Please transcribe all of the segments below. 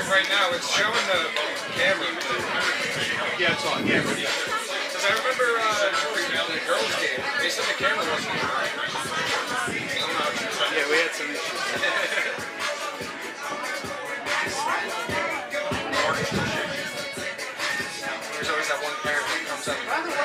Right now, it's showing the camera. Yeah, it's on. Yeah. Because I remember the girls' game, they said the camera wasn't on. Yeah, we had some issues. There's always that one parent that comes up. By the way,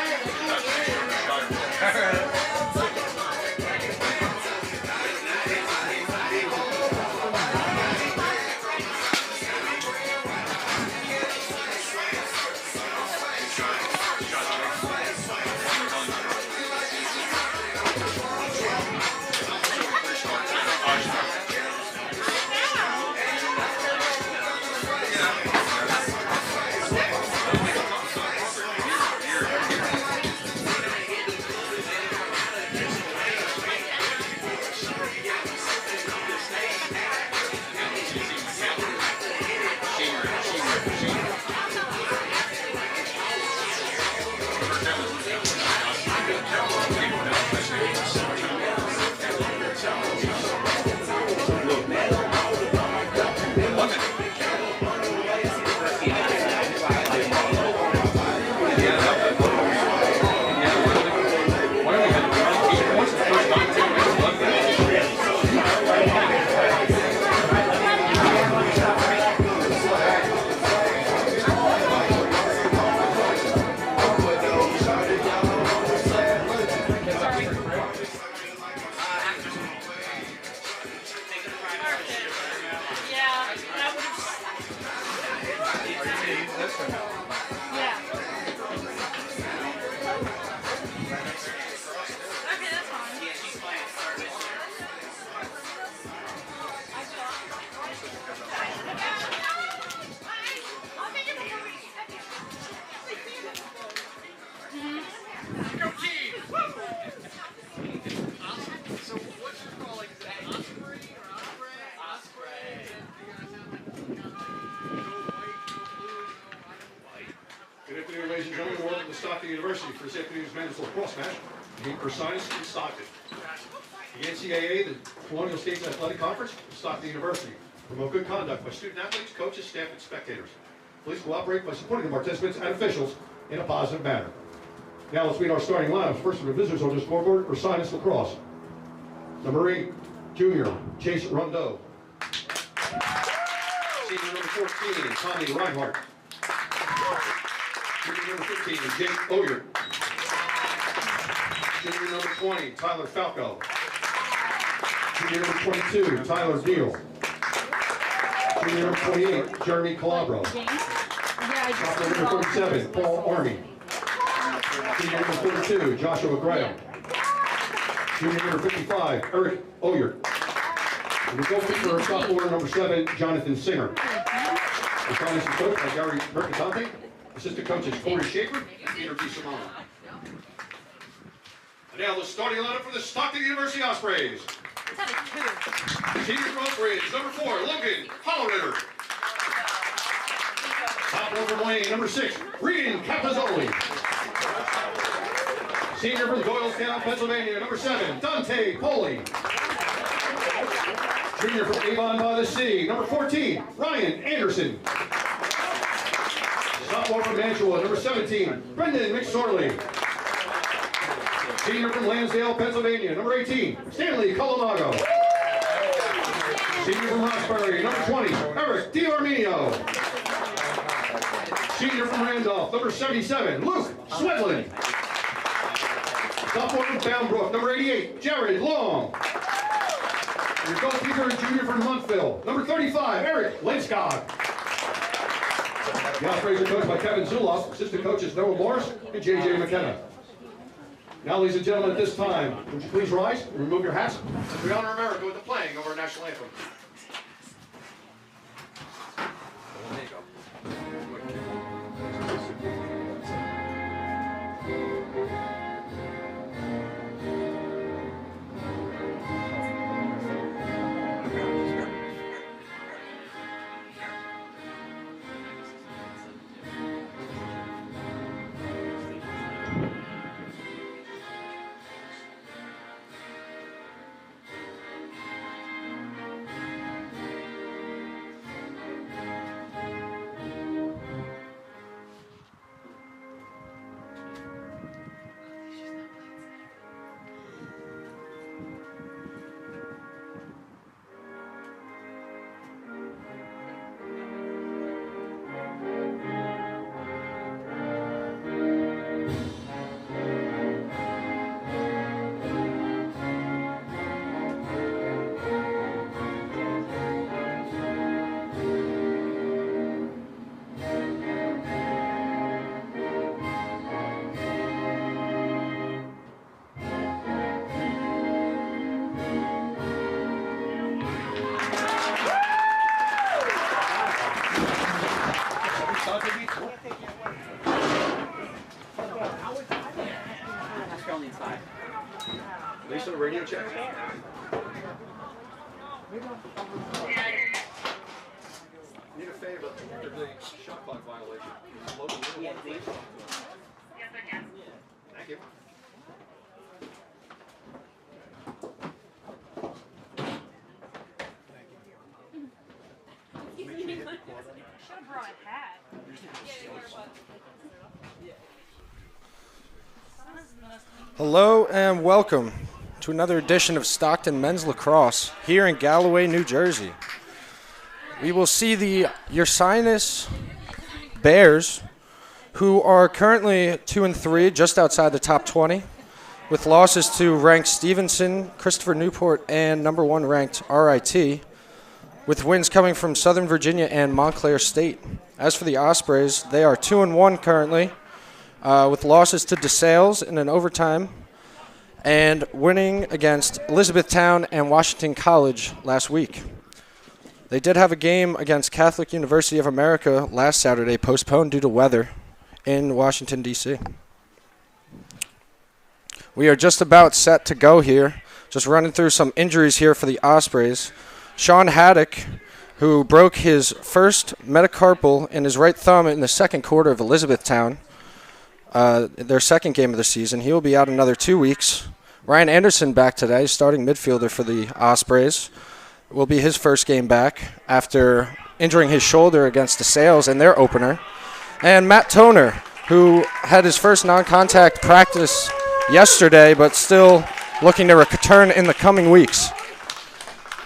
ladies and gentlemen, welcome to Stockton University for this afternoon's men's lacrosse match between Ursinus and Stockton. The NCAA, the Colonial States Athletic Conference, Stockton University, promote good conduct by student athletes, coaches, staff, and spectators. Please cooperate by supporting the participants and officials in a positive manner. Now let's meet our starting lineups. First for the visitors on the scoreboard, Ursinus Lacrosse. Number 8, junior, Chase Rondeau. Senior number 14, Tommy Reinhardt. Junior number 15, Jake Oyert. Junior number 20, Tyler Falco. Junior number 22, Tyler Deal. Junior number 28, Jeremy Calabro. Junior number 37, Paul Army. Junior number 42, Joshua Graham. Junior number 55, Eric Oyert. And the goalkeeper, sophomore number 7, Jonathan Singer. The finance is coached by Gary Mercatante. Assistant coaches Corey Schaefer and Peter P. Simone. And now the starting lineup for the Stockton University Ospreys. Senior Ospreys, number 4, Logan Holleritter. Top row from Wayne, number 6, Regan Capazzoli. Senior from Doylestown, Pennsylvania, number 7, Dante Poli. Junior from Avon by the Sea, number 14, Ryan Anderson. Sophomore from Mantua, number 17, Brendan McSorley. Senior from Lansdale, Pennsylvania, number 18, Stanley Colamago. Senior from Roxbury, number 20, Eric DiArminio. Senior from Randolph, number 77, Luke Swedlin. Sophomore from Boundbrook, number 88, Jared Long. Your goalkeeper and junior from Montville, number 35, Eric Lenskog. The Ospreys are coached by Kevin Zuloff, assistant coaches Noah Morris and J.J. McKenna. Now, ladies and gentlemen, at this time, would you please rise and remove your hats as we honor America with the playing of our national anthem. There you go. Lisa, the radio check. Need a favor. There's a shot clock violation. Yes, please. Thank you. Should have brought a hat. Hello and welcome to another edition of Stockton Men's Lacrosse here in Galloway, New Jersey. We will see the Ursinus Bears, who are currently 2-3, just outside the top 20, with losses to ranked Stevenson, Christopher Newport, and number 1 ranked RIT, with wins coming from Southern Virginia and Montclair State. As for the Ospreys, they are 2-1 currently, with losses to DeSales in an overtime, and winning against Elizabethtown and Washington College last week. They did have a game against Catholic University of America last Saturday, postponed due to weather in Washington, D.C. We are just about set to go here. Just running through some injuries here for the Ospreys. Sean Haddock, who broke his first metacarpal in his right thumb in the second quarter of Elizabethtown, their second game of the season. He will be out another 2 weeks. Ryan Anderson back today, starting midfielder for the Ospreys. Will be his first game back after injuring his shoulder against DeSales in their opener. And Matt Toner, who had his first non-contact practice yesterday, but still looking to return in the coming weeks.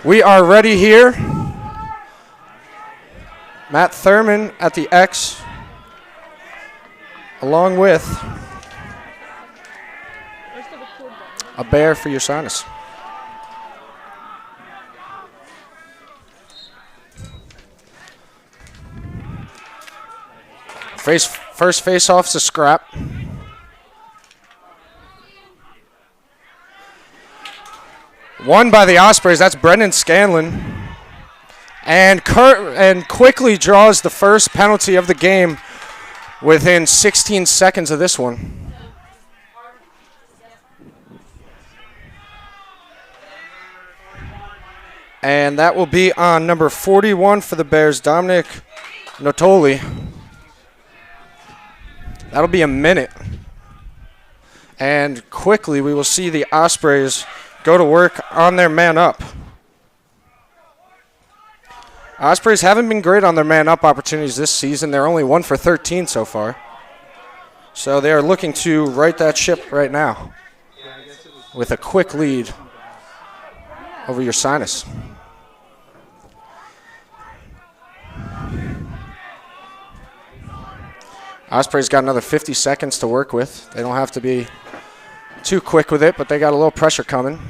We are ready here. Matt Thurman at the X, along with a bear for Ursinus. First face-off's a scrap. Won by the Ospreys. That's Brendan Scanlon. And quickly draws the first penalty of the game within 16 seconds of this one. And that will be on number 41 for the Bears, Dominic Notoli. That'll be a minute. And quickly we will see the Ospreys go to work on their man up. Ospreys haven't been great on their man up opportunities this season. They're only 1 for 13 so far. So they are looking to right that ship right now with a quick lead over Ursinus. Ospreys got another 50 seconds to work with. They don't have to be too quick with it, but they got a little pressure coming.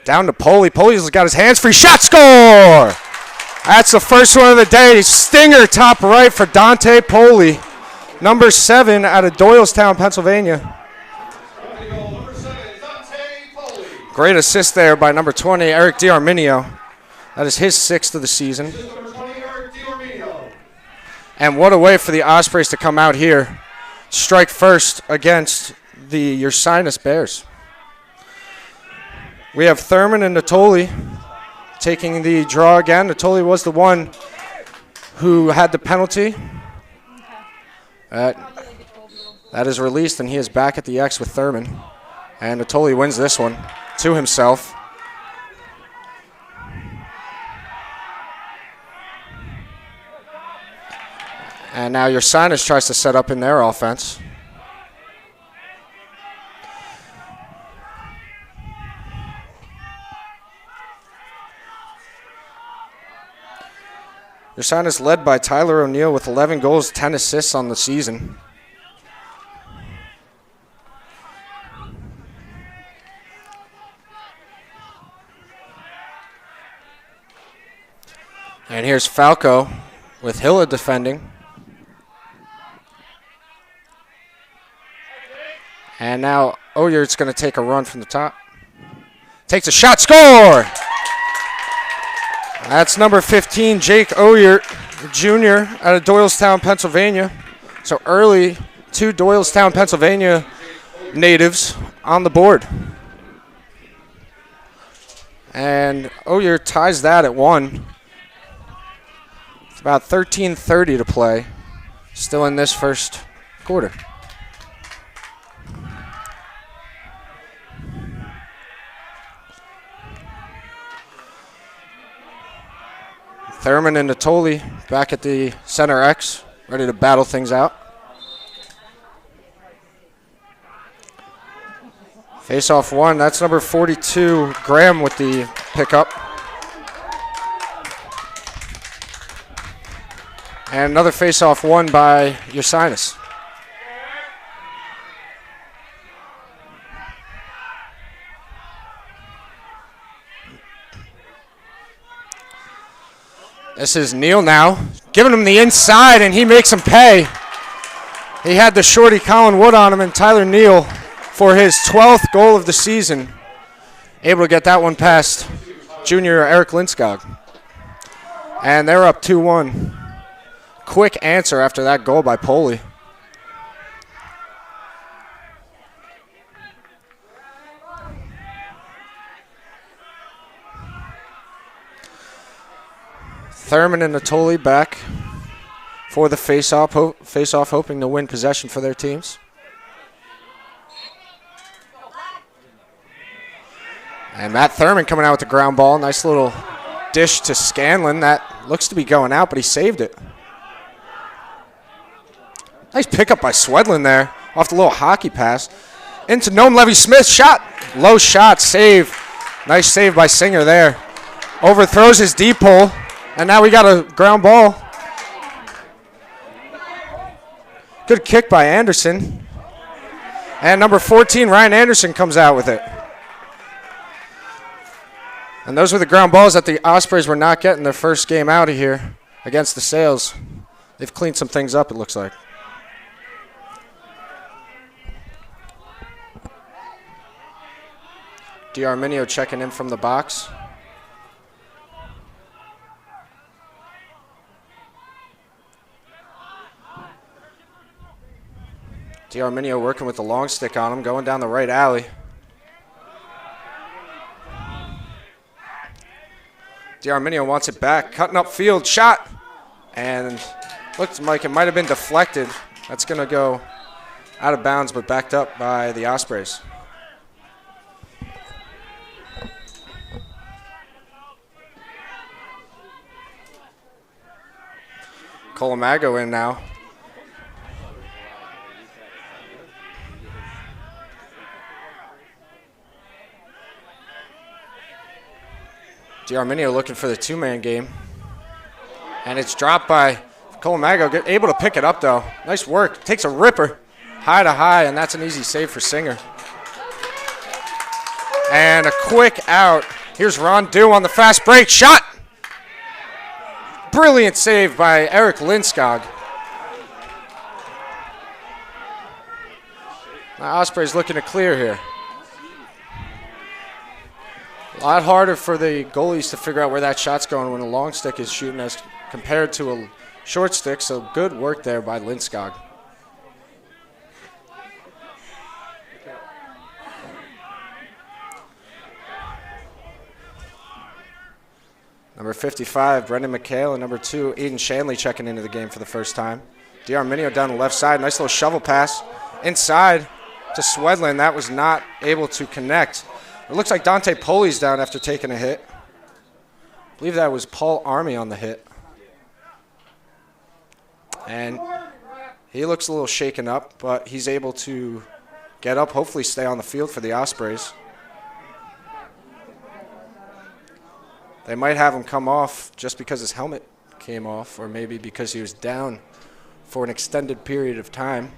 Down to Poley. Poley's got his hands free. Shot score! That's the first one of the day. Stinger top right for Dante Poley. Number 7 out of Doylestown, Pennsylvania. Great assist there by number 20, Eric D'Arminio. That is his 6th of the season. And what a way for the Ospreys to come out here, strike first against the Ursinus Bears. We have Thurman and Natoli taking the draw again. Natoli was the one who had the penalty. That is released, and he is back at the X with Thurman. And Natoli wins this one to himself. And now Ursinus tries to set up in their offense. Ursinus led by Tyler O'Neill with 11 goals, 10 assists on the season. And here's Falco with Hilla defending. And now Oyert's going to take a run from the top. Takes a shot, score! That's number 15, Jake Oyert. junior out of Doylestown, Pennsylvania. So early, 2 Doylestown, Pennsylvania natives on the board. And Oyer ties that at 1. It's about 13:30 to play. Still in this first quarter. Thurman and Natoli back at the center X, ready to battle things out. Face-off 1, that's number 42, Graham with the pickup. And another face-off 1 by Ursinus. This is Neal now, giving him the inside, and he makes him pay. He had the shorty Colin Wood on him, and Tyler Neal, for his 12th goal of the season, able to get that one past junior Eric Linskog. And they're up 2-1. Quick answer after that goal by Poli. Thurman and Natoli back for the face-off, hoping to win possession for their teams. And Matt Thurman coming out with the ground ball. Nice little dish to Scanlon. That looks to be going out, but he saved it. Nice pickup by Swedlin there off the little hockey pass. Into Noam Levy-Smith. Shot. Low shot. Save. Nice save by Singer there. Overthrows his deep hole. And now we got a ground ball. Good kick by Anderson. And number 14, Ryan Anderson, comes out with it. And those were the ground balls that the Ospreys were not getting their first game out of here against the Sails. They've cleaned some things up, it looks like. D'Arminio checking in from the box. D'Arminio working with the long stick on him, going down the right alley. D'Arminio wants it back, cutting up field, shot. And looks like it might have been deflected. That's going to go out of bounds, but backed up by the Ospreys. Colamago in now. D'Arminio looking for the 2-man game. And it's dropped by Colamago, able to pick it up though. Nice work, takes a ripper, high to high, and that's an easy save for Singer. And a quick out. Here's Ron Dew on the fast break, shot! Brilliant save by Eric Linskog. Now Osprey's looking to clear here. A lot harder for the goalies to figure out where that shot's going when a long stick is shooting as compared to a short stick, so good work there by Linskog. Number 55, Brendan McHale, and number 2, Aiden Shanley checking into the game for the first time. D'Arminio down the left side, nice little shovel pass inside to Swedlin. That was not able to connect. It looks like Dante Poli's down after taking a hit. I believe that was Paul Army on the hit. And he looks a little shaken up, but he's able to get up, hopefully stay on the field for the Ospreys. They might have him come off just because his helmet came off, or maybe because he was down for an extended period of time.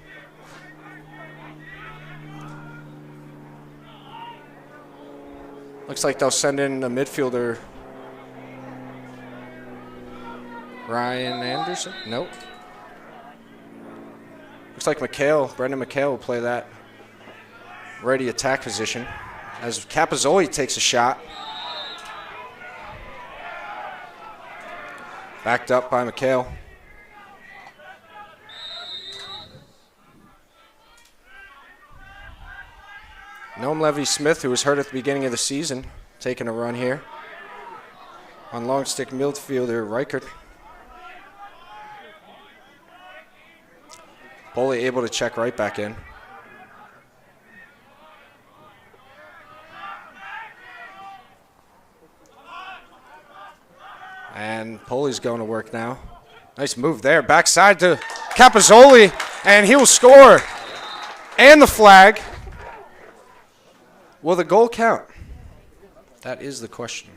Looks like they'll send in a midfielder, Ryan Anderson. Nope. Looks like Brendan McHale will play that ready attack position as Capozzoli takes a shot. Backed up by McHale. Noam Levy-Smith, who was hurt at the beginning of the season, taking a run here. On long stick midfielder, Reichert. Boley able to check right back in. And Poley's going to work now. Nice move there. Backside to Capozzoli, and he will score. And the flag. Will the goal count? That is the question.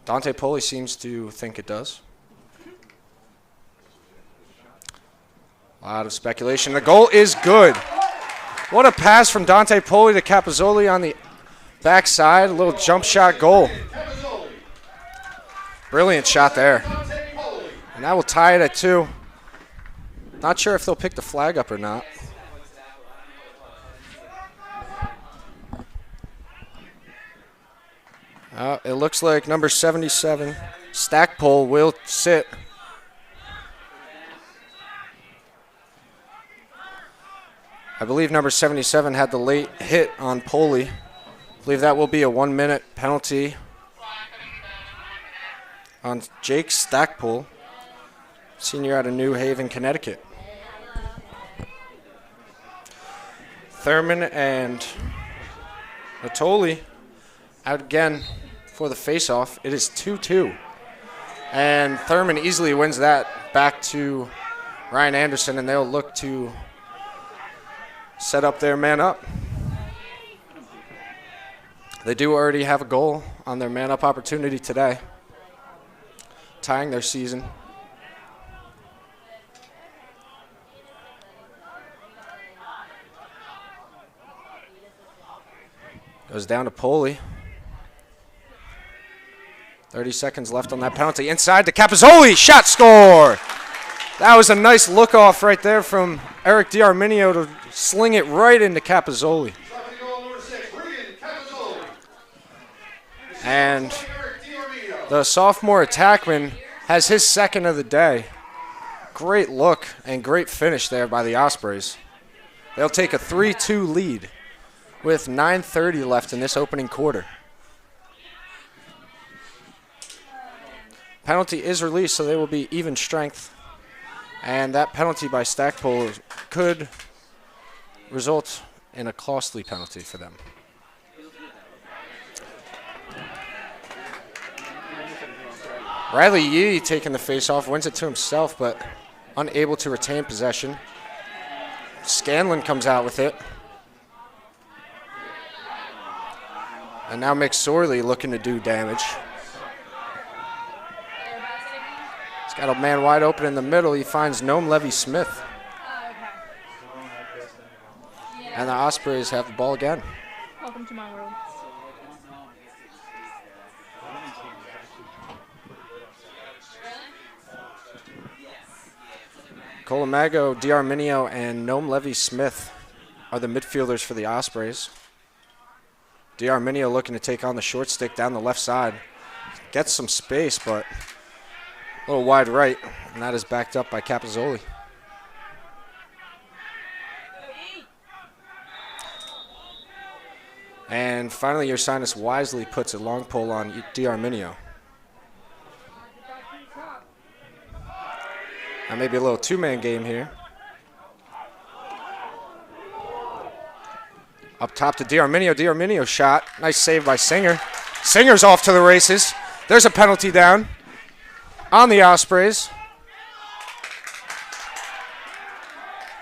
Dante Poley seems to think it does. A lot of speculation. The goal is good. What a pass from Dante Poley to Capozzoli on the backside. A little jump shot goal. Brilliant shot there. And that will tie it at 2. Not sure if they'll pick the flag up or not. It looks like number 77, Stackpole, will sit. I believe number 77 had the late hit on Poley. I believe that will be a 1-minute penalty on Jake Stackpole, senior out of New Haven, Connecticut. Thurman and Natoli out again for the face-off. It is 2-2. And Thurman easily wins that back to Ryan Anderson, and they'll look to set up their man up. They do already have a goal on their man up opportunity today, tying their season. Goes down to Poley. 30 seconds left on that penalty. Inside to Capozzoli. Shot, score. That was a nice look off right there from Eric D'Arminio to sling it right into Capozzoli. And the sophomore attackman has his second of the day. Great look and great finish there by the Ospreys. They'll take a 3-2 lead with 9:30 left in this opening quarter. Penalty is released, so they will be even strength. And that penalty by Stackpole could result in a costly penalty for them. Riley Yee taking the face-off, wins it to himself, but unable to retain possession. Scanlon comes out with it. And now McSorley looking to do damage. He's got a man wide open in the middle. He finds Noam Levy-Smith. And the Ospreys have the ball again. Welcome to my world. Colamago, D'Arminio, and Noam Levy-Smith are the midfielders for the Ospreys. D'Arminio looking to take on the short stick down the left side. Gets some space, but a little wide right, and that is backed up by Capozzoli. And finally, Ursinus wisely puts a long pole on D'Arminio. That may be a little two-man game here. Up top to D'Arminio. D'Arminio shot. Nice save by Singer. Singer's off to the races. There's a penalty down on the Ospreys.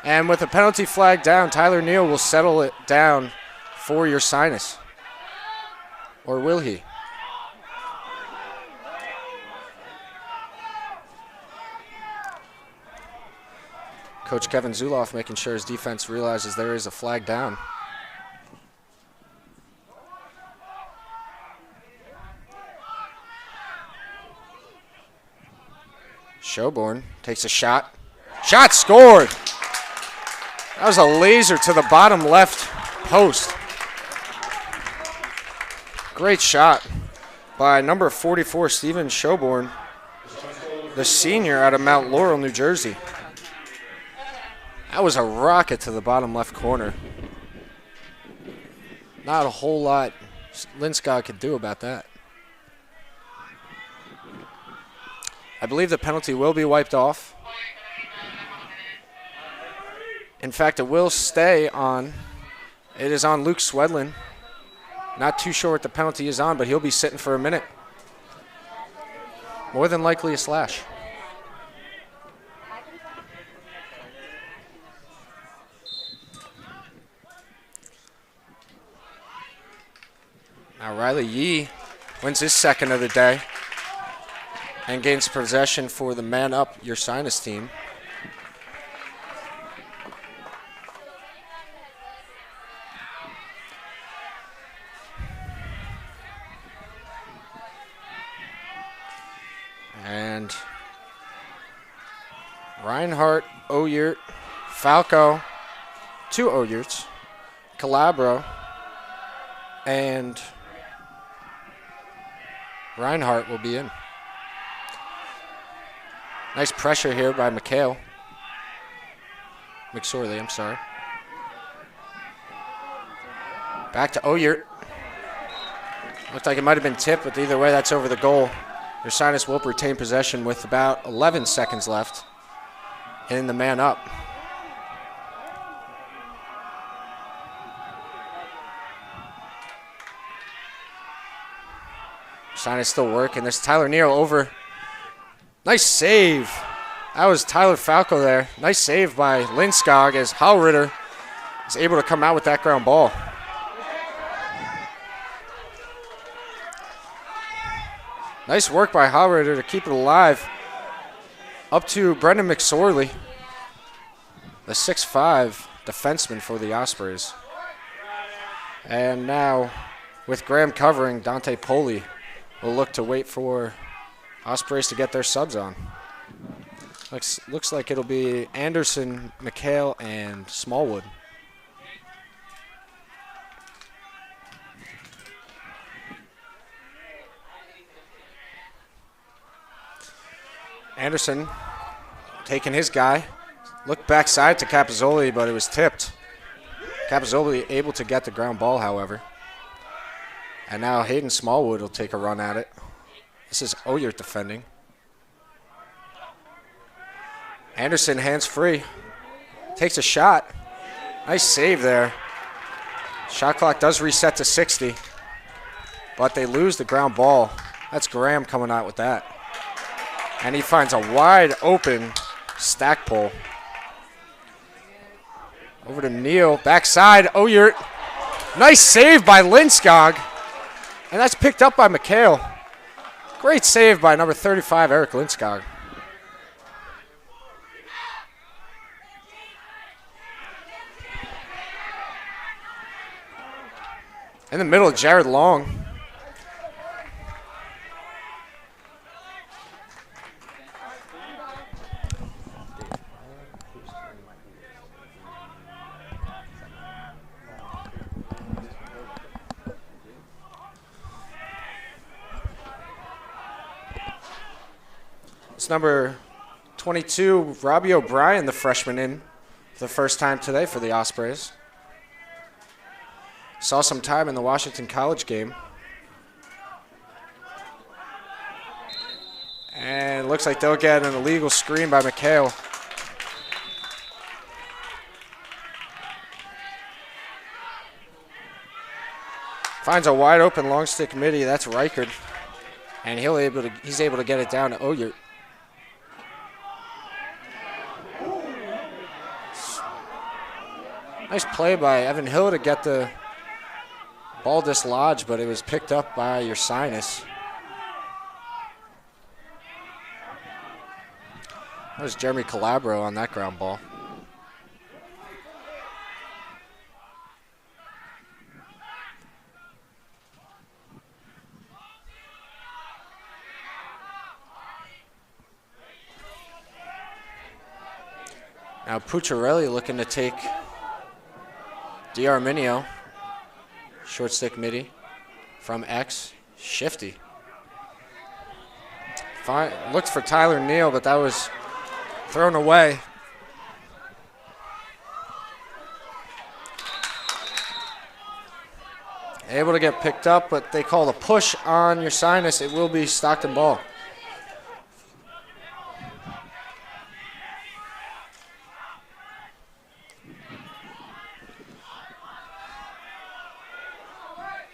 And with a penalty flag down, Tyler Neal will settle it down for Ursinus. Or will he? Coach Kevin Zuloff making sure his defense realizes there is a flag down. Schoborn takes a shot. Shot scored! That was a laser to the bottom left post. Great shot by number 44, Steven Schoborn. the senior out of Mount Laurel, New Jersey. That was a rocket to the bottom left corner. Not a whole lot Linskog could do about that. I believe the penalty will be wiped off. In fact, it will stay on. It is on Luke Swedlin. Not too sure what the penalty is on, but he'll be sitting for a minute. More than likely a slash. Now Riley Yee wins his second of the day and gains possession for the man-up Ursinus team. And Reinhardt, Oyert, Falco, 2 Oyerts, Calabro, and Reinhardt will be in. Nice pressure here by McSorley, I'm sorry. Back to Oyert. Looked like it might have been tipped, but either way, that's over the goal. Ursinus will retain possession with about 11 seconds left in the man up. Ursinus still working. There's Tyler Neal over. Nice save. That was Tyler Falco there. Nice save by Linskog as Hallritter is able to come out with that ground ball. Nice work by Hallritter to keep it alive. Up to Brendan McSorley, the 6'5" defenseman for the Ospreys. And now, with Graham covering, Dante Poli will look to wait for Ospreys to get their subs on. Looks like it'll be Anderson, McHale, and Smallwood. Anderson taking his guy. Looked backside to Capozzoli, but it was tipped. Capozzoli able to get the ground ball, however. And now Hayden Smallwood will take a run at it. This is Oyert defending. Anderson hands free. Takes a shot. Nice save there. Shot clock does reset to 60. But they lose the ground ball. That's Graham coming out with that. And he finds a wide open stack pull. Over to Neal. Backside. Oyert. Nice save by Linskog. And that's picked up by McHale. Great save by number 35, Eric Linskog. In the middle, Jared Long. It's number 22, Robbie O'Brien, the freshman, in for the first time today for the Ospreys. Saw some time in the Washington College game. And looks like they'll get an illegal screen by McHale. Finds a wide open long stick midi. That's Reichard. And he's able to get it down to Oyert. Nice play by Evan Hill to get the ball dislodged, but it was picked up by Ursinus. That was Jeremy Calabro on that ground ball. Now Pucciarelli looking to take D'Arminio, short stick midi from X, shifty. Looked for Tyler Neal, but that was thrown away. Able to get picked up, but they call a push on Ursinus. It will be Stockton ball.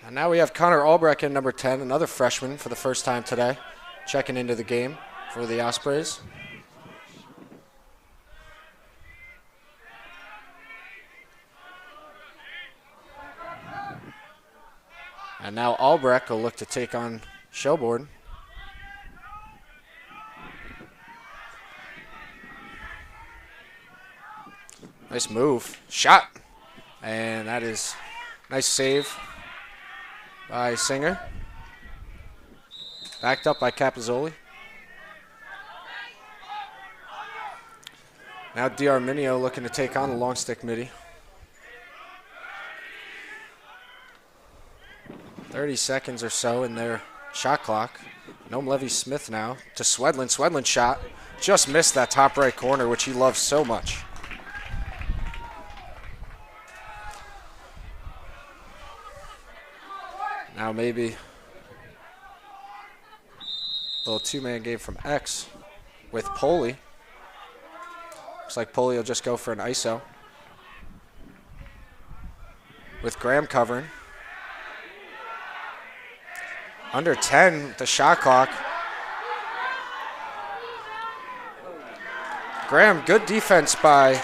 And now we have Connor Albrecht in number 10, another freshman for the first time today, checking into the game for the Ospreys. And now Albrecht will look to take on Shelbourne. Nice move. Shot. And that is nice save by Singer. Backed up by Capizzoli. Now D'Arminio looking to take on the long stick midi. 30 seconds or so in their shot clock. Noam Levy-Smith now to Swedlin. Swedlin shot. Just missed that top right corner, which he loves so much. Now maybe a little two-man game from X with Poley. Looks like Poley will just go for an ISO. With Graham covering. Under 10, the shot clock. Graham, good defense by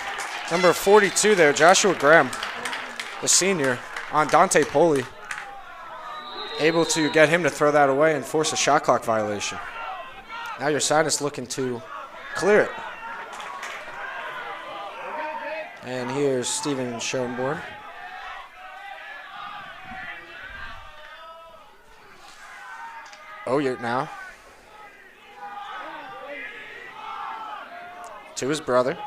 number 42 there, Joshua Graham, the senior, on Dante Poley. Able to get him to throw that away and force a shot clock violation. Now Ursinus looking to clear it. And here's Steven Schoenborn. Oyert now. To his brother.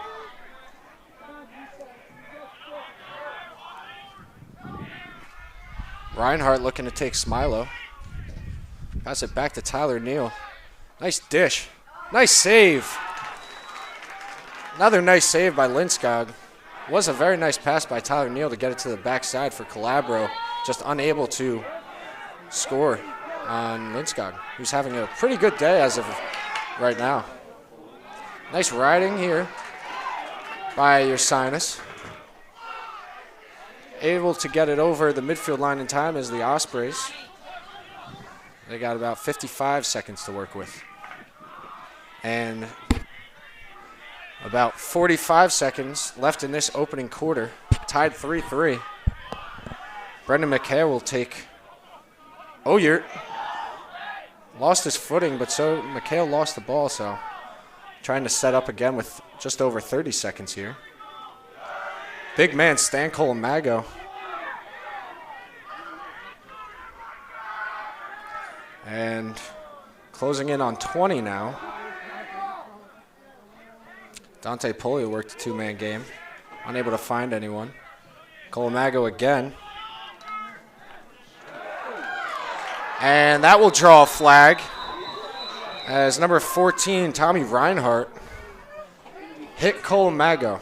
Reinhardt looking to take Smilo. Pass it back to Tyler Neal. Nice dish. Nice save. Another nice save by Linskog. Was a very nice pass by Tyler Neal to get it to the backside for Calabro. Just unable to score on Linskog, who's having a pretty good day as of right now. Nice riding here by Ursinus. Able to get it over the midfield line in time as the Ospreys. They got about 55 seconds to work with. And about 45 seconds left in this opening quarter. Tied 3-3. Brendan McHale will take Oyert. Lost his footing, but so McHale lost the ball, so trying to set up again with just over 30 seconds here. Big man Stan Colamago. And closing in on 20 now. Dante Polio worked a two-man game. Unable to find anyone. Colamago again. And that will draw a flag as number 14, Tommy Reinhardt, hit Colamago.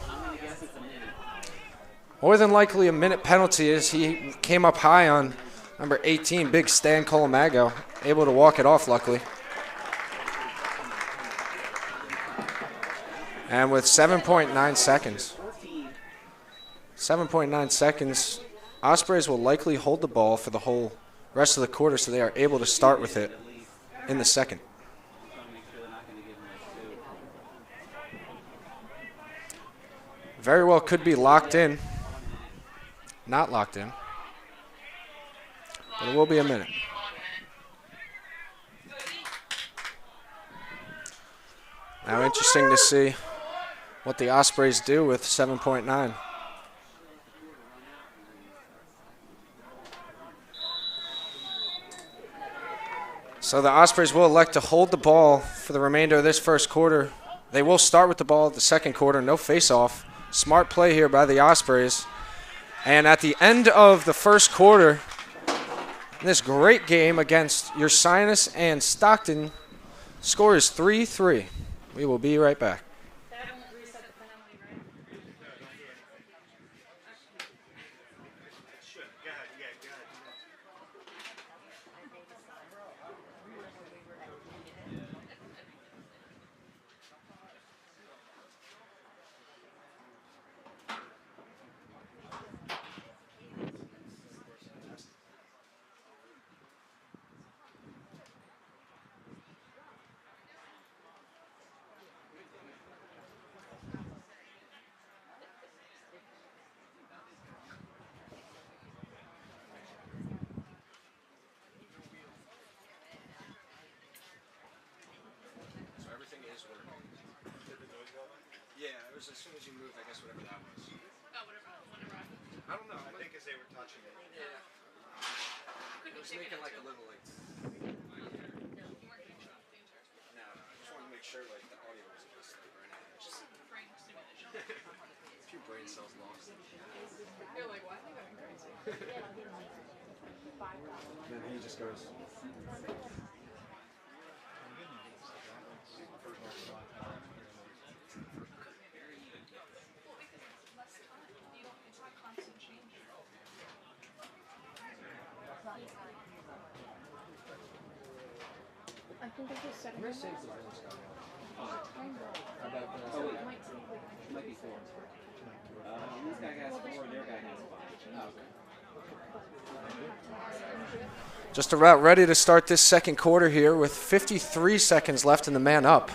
More than likely a minute penalty as he came up high on number 18, big Stan Colamago, able to walk it off luckily. And with 7.9 seconds, 7.9 seconds, Ospreys will likely hold the ball for the whole rest of the quarter, so they are able to start with it in the second. Very well could be locked in. Not locked in. But it will be a minute. Now interesting to see what the Ospreys do with 7.9. So the Ospreys will elect to hold the ball for the remainder of this first quarter. They will start with the ball at the second quarter, no face-off. Smart play here by the Ospreys. And at the end of the first quarter, in this great game against Ursinus and Stockton, Score is 3-3. We will be right back. Yeah, it was as soon as you moved, I guess whatever that was. Oh, whatever. I don't know. I think as they were touching it. Yeah. It was making like a little like. No, you weren't getting shot the entire time. No, I just wanted to make sure like the audio wasn't just like or anything. Just brain stimulation. A few brain cells lost. You're like, why am I going crazy? And then he just goes. Well, because it's less time. You don't, it's not constant change. I think it's just setting. Where saves the brain cell? Might be 4. This guy has 4, their guy has 5. Oh, okay. Just about ready to start this second quarter here with 53 seconds left in the man up.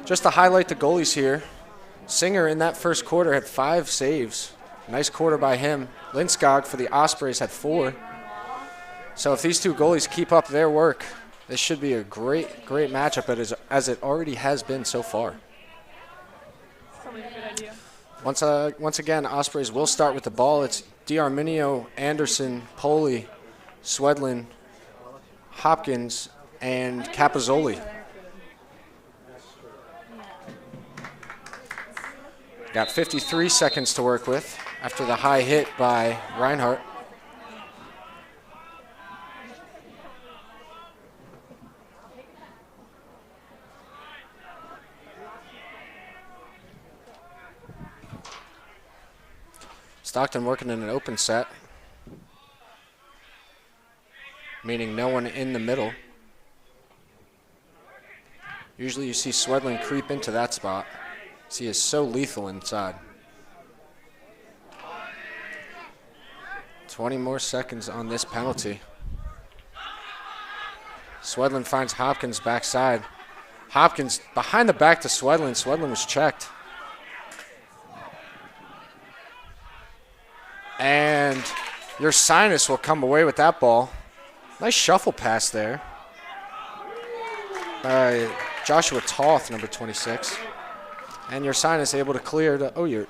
Just to highlight the goalies here, Singer in that first quarter had 5 saves. Nice quarter by him. Lindskog for the Ospreys had 4. So if these two goalies keep up their work, this should be a great matchup as it already has been so far. Probably a good idea. Once again, Ospreys will start with the ball. It's DiArminio, Anderson, Poli, Swedlin, Hopkins, and Capozzoli. Got 53 seconds to work with after the high hit by Reinhardt. Stockton working in an open set, meaning no one in the middle. Usually you see Swedlin creep into that spot. He is so lethal inside. 20 more seconds on this penalty. Swedlin finds Hopkins backside. Hopkins behind the back to Swedlin. Swedlin was checked. And Ursinus will come away with that ball. Nice shuffle pass there by Joshua Toth, number 26. And Ursinus able to clear to Oyert.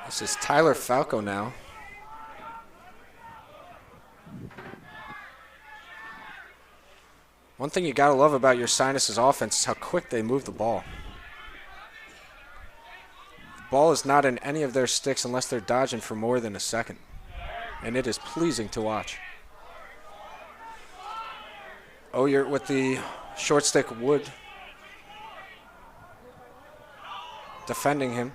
This is Tyler Falco now. One thing you gotta love about Ursinus' offense is how quick they move the ball. The ball is not in any of their sticks unless they're dodging for more than a second. And it is pleasing to watch. Oyert with the short stick Wood defending him.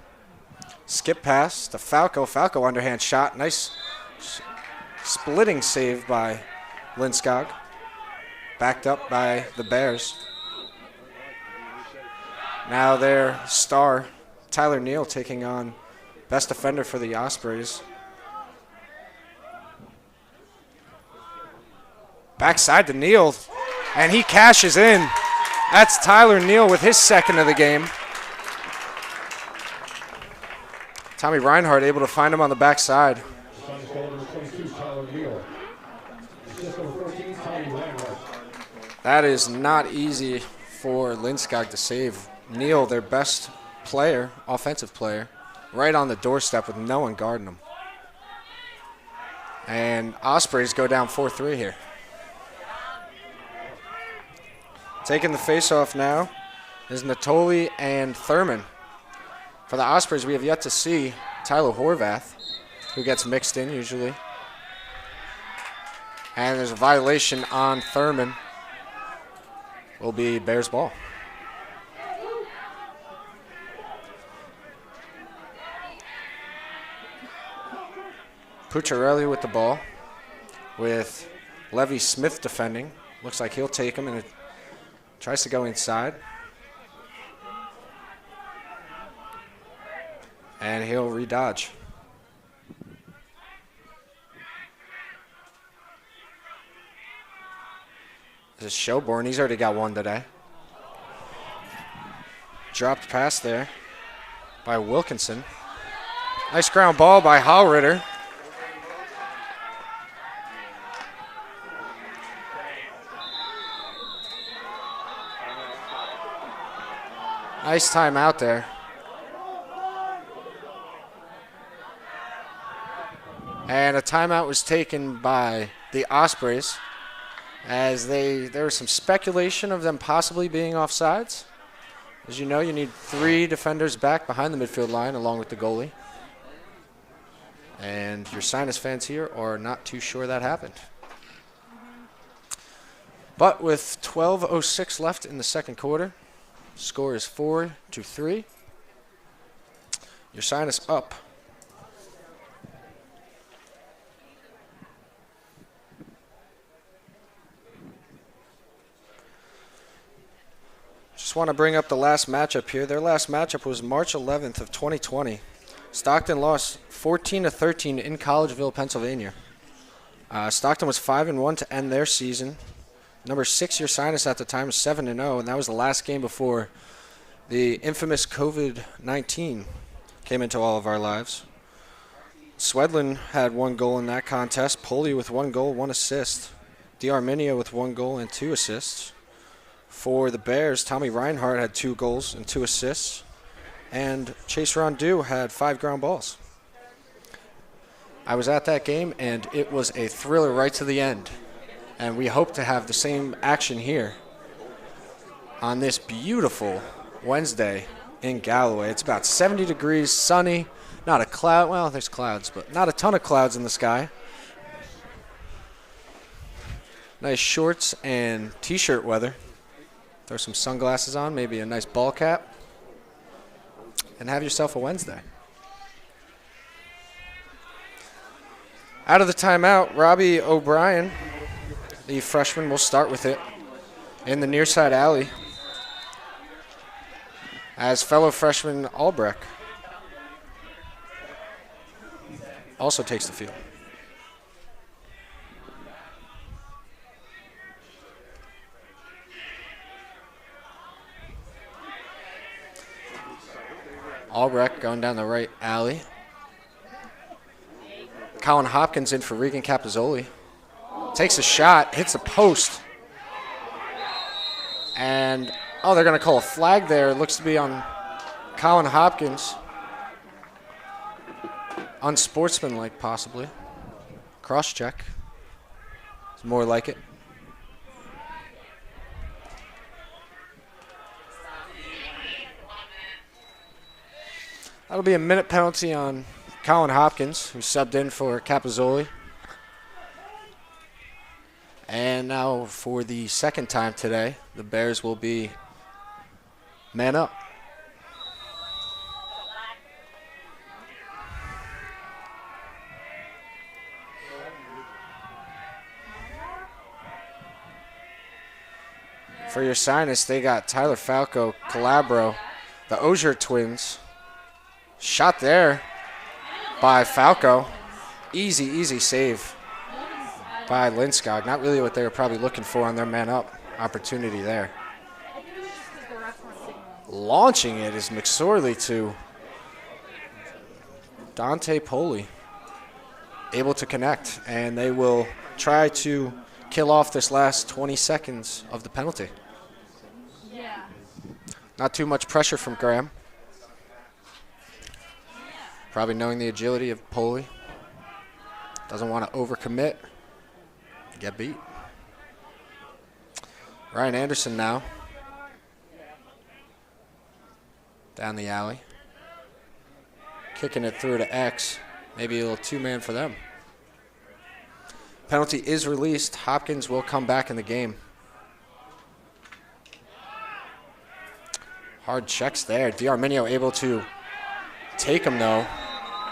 Skip pass to Falco. Falco underhand shot. Nice splitting save by Lindskog. Backed up by the Bears. Now their star, Tyler Neal, taking on best defender for the Ospreys. Backside to Neal, and he cashes in. That's Tyler Neal with his second of the game. Tommy Reinhardt able to find him on the backside. That is not easy for Lindskog to save. Neal, their best player, offensive player, right on the doorstep with no one guarding him. And Ospreys go down 4-3 here. Taking the face-off now is Natoli and Thurman. For the Ospreys, we have yet to see Tyler Horvath, who gets mixed in usually. And there's a violation on Thurman. Will be Bears ball. Pucciarelli with the ball, with Levy Smith defending. Looks like he'll take him, and it tries to go inside. And he'll redodge. This is Shelbourne. He's already got one today. Dropped pass there by Wilkinson. Nice ground ball by Hallritter. Nice timeout there. And a timeout was taken by the Ospreys, as there was some speculation of them possibly being offsides. As you know, you need 3 defenders back behind the midfield line along with the goalie. And your Ursinus fans here are not too sure that happened. But with 12:06 left in the second quarter, score is 4-3. Ursinus up. Just want to bring up the last matchup here. Their last matchup was March 11th of 2020. Stockton lost 14-13 in Collegeville, Pennsylvania. Stockton was 5-1 to end their season. Number 6 Ursinus at the time was 7-0, and that was the last game before the infamous COVID-19 came into all of our lives. Swedlin had 1 goal in that contest. Poli with 1 goal, 1 assist. D'Arminia with 1 goal and 2 assists. For the Bears, Tommy Reinhardt had 2 goals and 2 assists. And Chase Rondeau had 5 ground balls. I was at that game, and it was a thriller right to the end. And we hope to have the same action here on this beautiful Wednesday in Galloway. It's about 70 degrees, sunny, not a cloud. Well, there's clouds, but not a ton of clouds in the sky. Nice shorts and t-shirt weather. Throw some sunglasses on, maybe a nice ball cap, and have yourself a Wednesday. Out of the timeout, Robbie O'Brien, the freshman, will start with it in the near side alley, as fellow freshman Albrecht also takes the field. Albrecht going down the right alley. Colin Hopkins in for Regan Capizzoli. Takes a shot, hits a post. And, they're going to call a flag there. It looks to be on Colin Hopkins. Unsportsmanlike, possibly. Cross-check. It's more like it. That'll be a minute penalty on Colin Hopkins, who subbed in for Capizzoli. And now for the second time today, the Bears will be man up. For Ursinus, they got Tyler Falco, Calabro, the Ogier twins. Shot there by Falco. Easy save by Lindskog. Not really what they were probably looking for on their man-up opportunity there. Launching it is McSorley to Dante Poli. Able to connect, and they will try to kill off this last 20 seconds of the penalty. Not too much pressure from Graham. Probably knowing the agility of Poli. Doesn't want to overcommit. Get beat. Ryan Anderson now. Down the alley. Kicking it through to X. Maybe a little two-man for them. Penalty is released. Hopkins will come back in the game. Hard checks there. D'Arminio able to take him, though.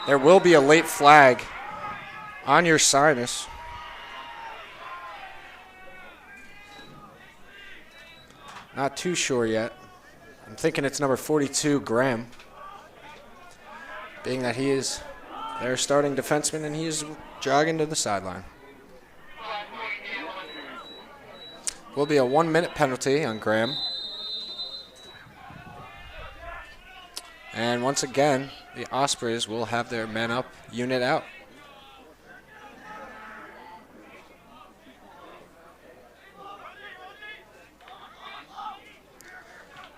There will be a late flag on Ursinus. Not too sure yet. I'm thinking it's number 42, Graham. Being that he is their starting defenseman and he is jogging to the sideline. Will be a 1-minute penalty on Graham. And once again, the Ospreys will have their men up unit out.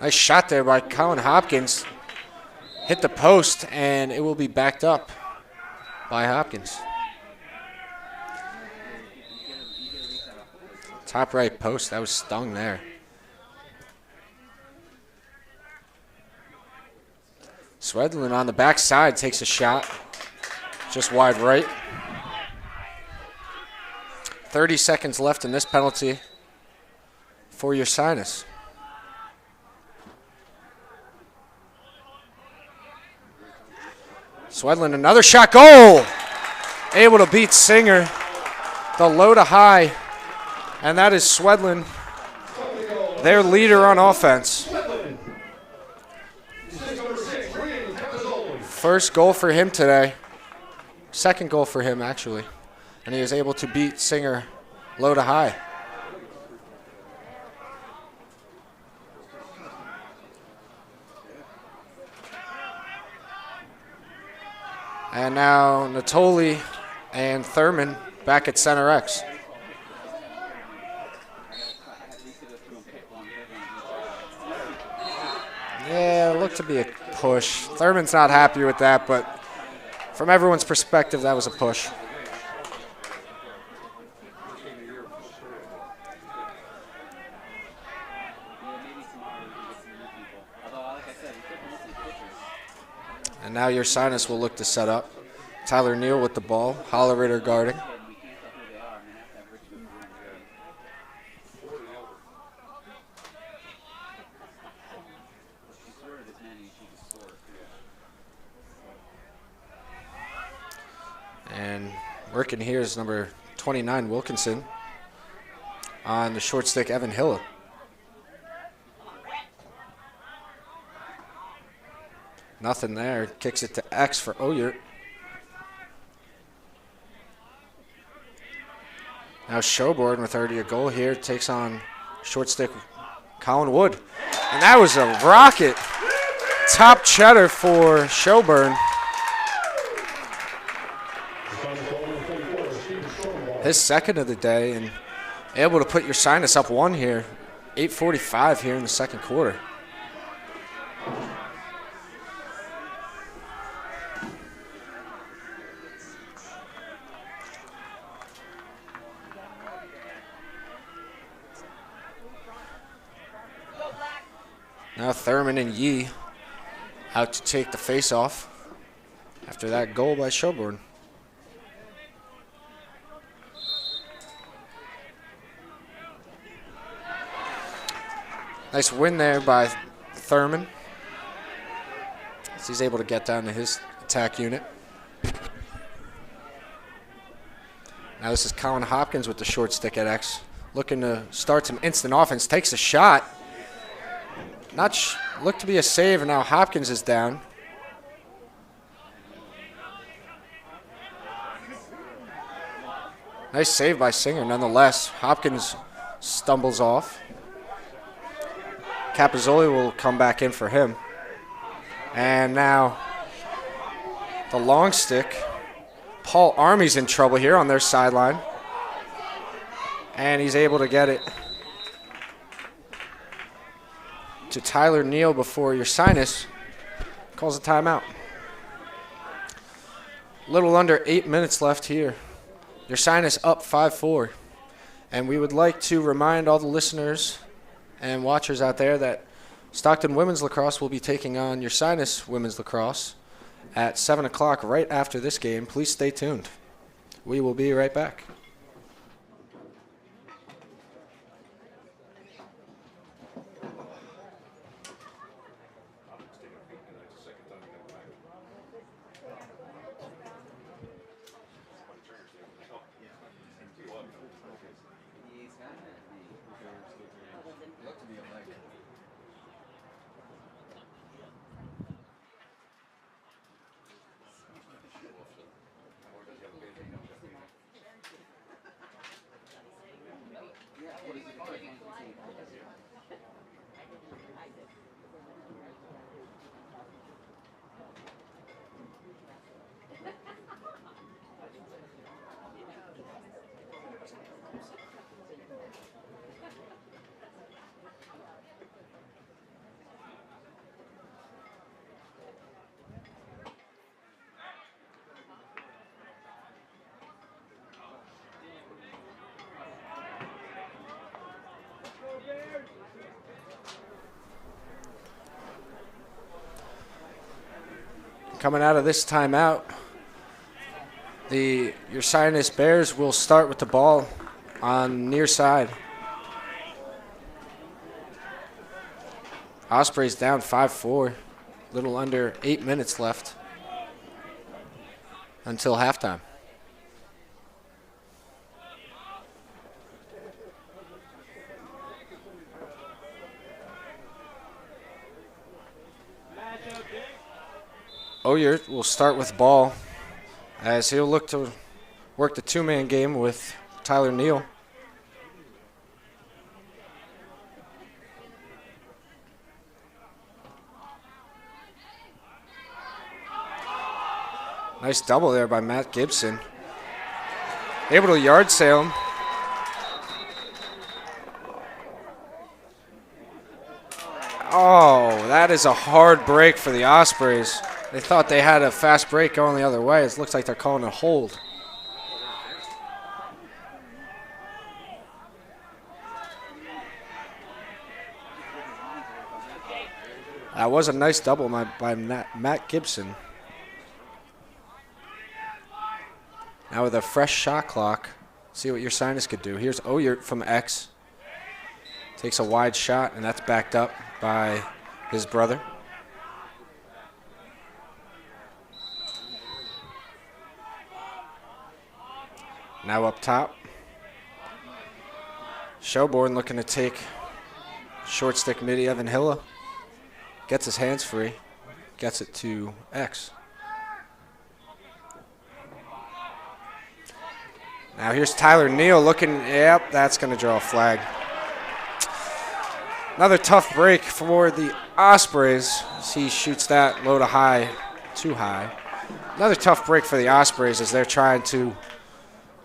Nice shot there by Colin Hopkins. Hit the post, and it will be backed up by Hopkins. Top right post, that was stung there. Swedlin on the backside takes a shot. Just wide right. 30 seconds left in this penalty for Ursinus. Swedlin, another shot, goal! Able to beat Singer, the low to high, and that is Swedlin, their leader on offense. First goal for him today, second goal for him actually, and he was able to beat Singer low to high. And now Natoli and Thurman back at center X. Yeah, it looked to be a push. Thurman's not happy with that, but from everyone's perspective, that was a push. And now Ursinus will look to set up. Tyler Neal with the ball. Holleritter guarding. And working here is number 29, Wilkinson. On the short stick, Evan Hilla. Nothing there. Kicks it to X for Oyert. Now Schoborn with already a goal here. Takes on short stick Colin Wood. And that was a rocket. Top cheddar for Schoborn. His second of the day and able to put Ursinus up one here. 8:45 here in the second quarter. Now Thurman and Yee out to take the face-off after that goal by Schoborn. Nice win there by Thurman, as he's able to get down to his attack unit. Now this is Colin Hopkins with the short stick at X, looking to start some instant offense. Takes a shot. Looked to be a save, and now Hopkins is down. Nice save by Singer, nonetheless. Hopkins stumbles off. Capozzoli will come back in for him. And now the long stick. Paul Army's in trouble here on their sideline. And he's able to get it to Tyler Neal before Ursinus calls a timeout. A little under 8 minutes left here Ursinus up 5-4. And we would like to remind all the listeners and watchers out there that Stockton Women's Lacrosse will be taking on Ursinus Women's Lacrosse at 7 o'clock right after this game. Please stay tuned. We will be right back. Coming out of this timeout, the Ursinus Bears will start with the ball on near side. Ospreys down 5-4, little under 8 minutes left until halftime. Oyert will start with ball as he'll look to work the two-man game with Tyler Neal. Nice double there by Matt Gibson. Able to yard sale him. Oh, that is a hard break for the Ospreys. They thought they had a fast break going the other way. It looks like they're calling a hold. That was a nice double by Matt Gibson. Now with a fresh shot clock, see what Ursinus could do. Here's Oyert from X. Takes a wide shot, and that's backed up by his brother. Now up top. Showborn looking to take short stick midi Evan Hilla. Gets his hands free. Gets it to X. Now here's Tyler Neal looking, yep, that's going to draw a flag. Another tough break for the Ospreys. He shoots that low to high, too high. Another tough break for the Ospreys as they're trying to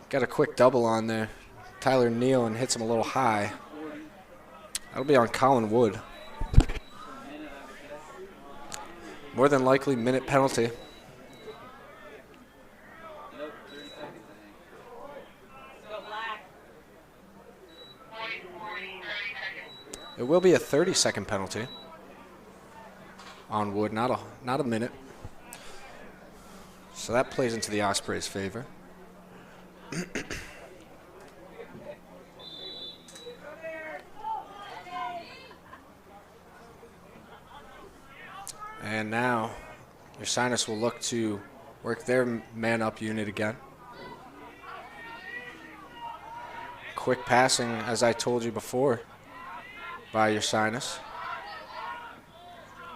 get a quick double on there. Tyler Neal and hits him a little high. That'll be on Colin Wood. More than likely minute penalty. It will be a 30-second penalty on Wood, not a minute. So that plays into the Ospreys' favor. And now Ursinus will look to work their man-up unit again. Quick passing, as I told you before, by Ursinus.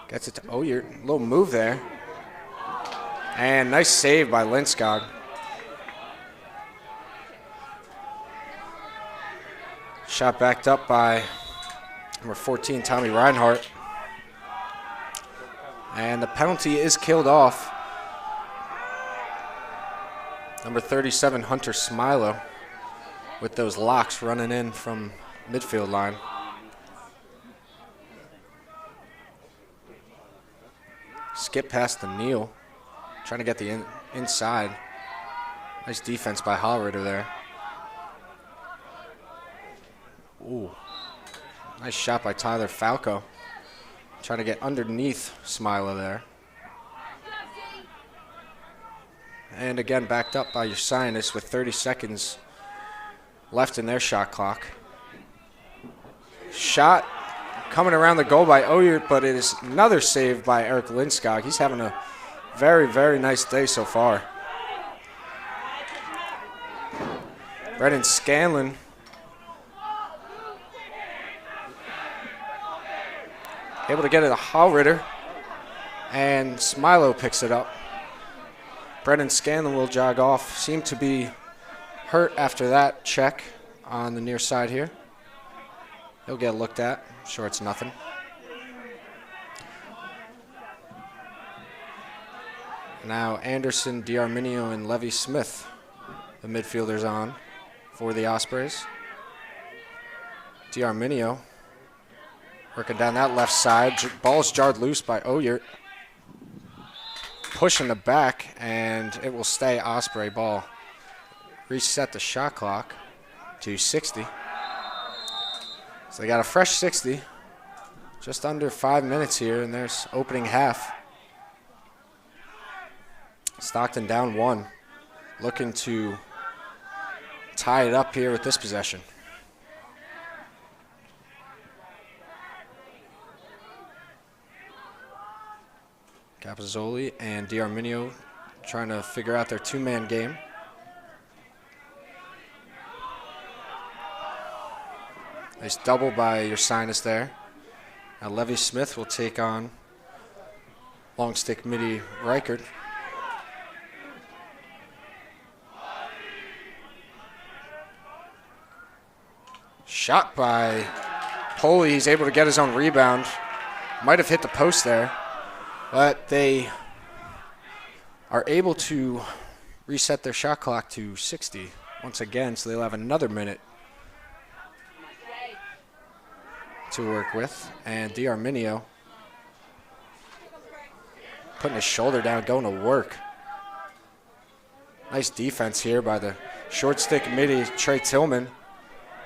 Gets it to Oyert. Little move there. And nice save by Linskog. Shot backed up by number 14, Tommy Reinhardt. And the penalty is killed off. Number 37, Hunter Smilo, with those locks running in from midfield line. Skip past the Neal, trying to get the inside. Nice defense by Hollritter there. Ooh. Nice shot by Tyler Falco. Trying to get underneath Smila there. And again, backed up by Ursinus with 30 seconds left in their shot clock. Shot coming around the goal by Oyert, but it is another save by Eric Lindskog. He's having a very, very nice day so far. Brennan Scanlon able to get it to Hollritter, and Smilo picks it up. Brennan Scanlon will jog off. Seemed to be hurt after that check on the near side here. He'll get looked at. I'm sure it's nothing. Now Anderson, D'Arminio, and Levy Smith, the midfielders on for the Ospreys. D'Arminio working down that left side. Ball's jarred loose by Oyert. Pushing the back, and it will stay Osprey ball. Reset the shot clock to 60. So they got a fresh 60. Just under 5 minutes here, and there's opening half. Stockton down 1. Looking to tie it up here with this possession. Capozzoli and D'Arminio trying to figure out their two-man game. Nice double by Ursinus there. Now Levy Smith will take on long stick midi Reichert. Shot by Poli. He's able to get his own rebound. Might have hit the post there. But they are able to reset their shot clock to 60 once again, so they'll have another minute to work with. And D'Arminio putting his shoulder down, going to work. Nice defense here by the short stick midi Trey Tillman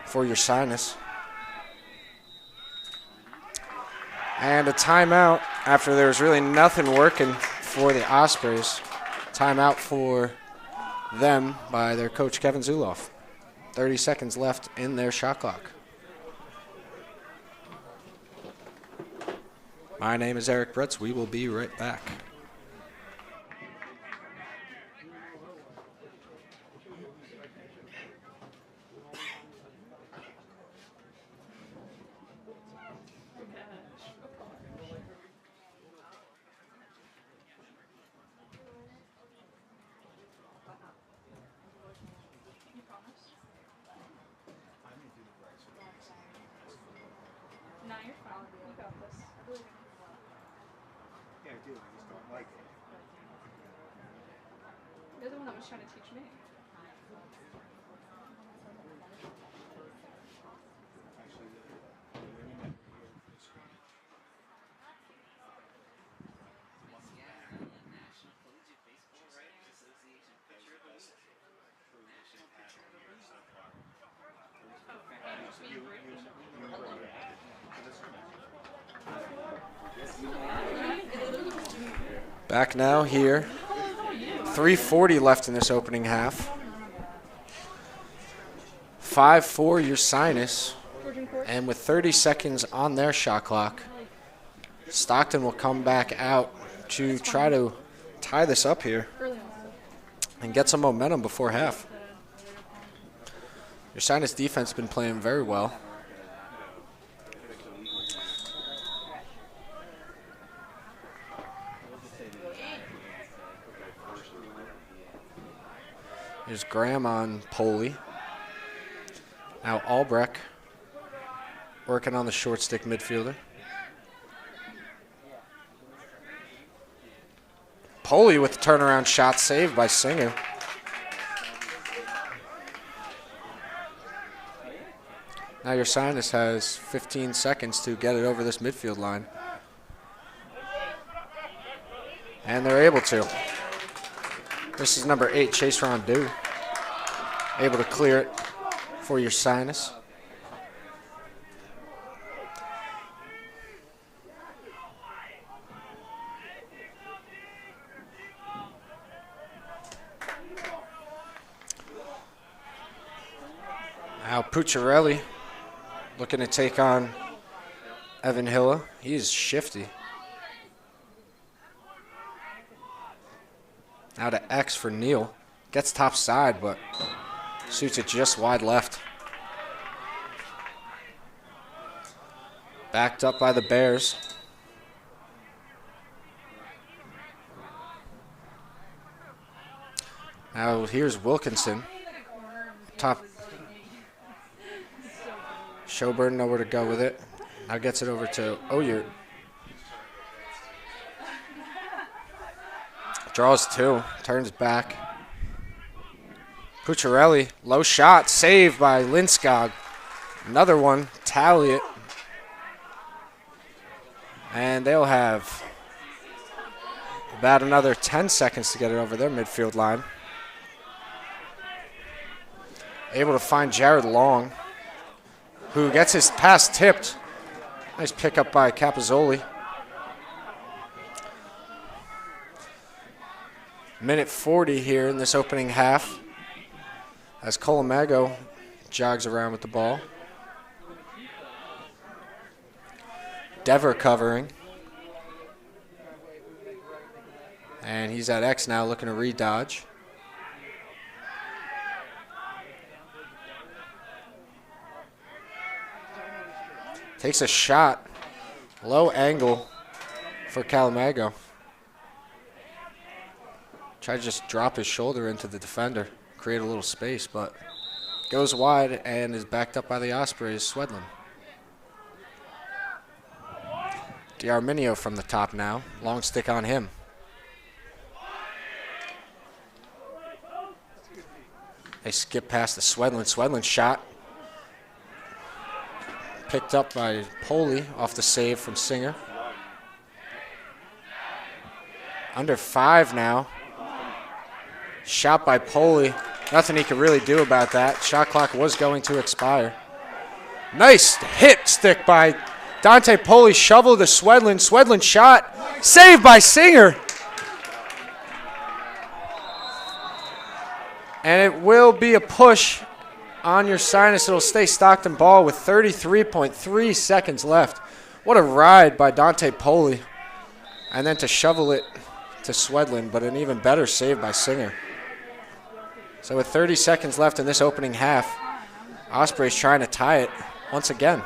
for Ursinus. And a timeout after there was really nothing working for the Ospreys. Timeout for them by their coach, Kevin Zuloff. 30 seconds left in their shot clock. My name is Eric Brutz. We will be right back. No, you're fine. You got this. I believe in you. Yeah, I do. I just don't like it. You're the one that was trying to teach me. Back now here. 3:40 left in this opening half. 5-4 Ursinus. And with 30 seconds on their shot clock, Stockton will come back out to try to tie this up here and get some momentum before half. Ursinus defense has been playing very well. Here's Graham on Poli. Now Albrecht working on the short stick midfielder. Poli with the turnaround shot saved by Singer. Now Ursinus has 15 seconds to get it over this midfield line. And they're able to. This is number 8, Chase Rondeau. Able to clear it for Ursinus. Now Pucciarelli looking to take on Evan Hilla. He's shifty. Now to X for Neal. Gets top side, but shoots it just wide left. Backed up by the Bears. Now here's Wilkinson. Top. Schoberg nowhere to go with it. Now gets it over to Oyert. Draws two, turns back. Pucciarelli, low shot, saved by Lindskog. Another one, tally it. And they'll have about another 10 seconds to get it over their midfield line. Able to find Jared Long, who gets his pass tipped. Nice pickup by Capozzoli. Minute 40 here in this opening half as Colomego jogs around with the ball. Dever covering. And he's at X now looking to redodge. Takes a shot. Low angle for Calamago. Tried to just drop his shoulder into the defender, create a little space, but goes wide and is backed up by the Ospreys, Swedlin. D'Arminio from the top now. Long stick on him. They skip past the Swedlin. Swedlin shot. Picked up by Poli off the save from Singer. Under 5 now. Shot by Poli. Nothing he could really do about that. Shot clock was going to expire. Nice hit stick by Dante Poli. Shovel to Swedlin. Swedlin shot. Saved by Singer. And it will be a push on Ursinus. It'll stay Stockton ball with 33.3 seconds left. What a ride by Dante Poli. And then to shovel it to Swedlin, but an even better save by Singer. So with 30 seconds left in this opening half, Osprey's trying to tie it once again.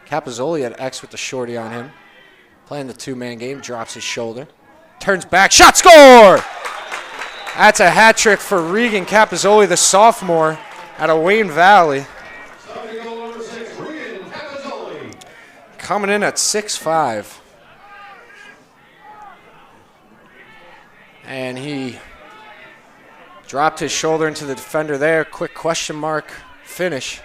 Capozzoli at X with the shorty on him. Playing the two-man game, drops his shoulder. Turns back, shot, score! That's a hat trick for Regan Capozzoli, the sophomore out of Wayne Valley. Coming in at 6'5". And he dropped his shoulder into the defender there. Quick question mark finish.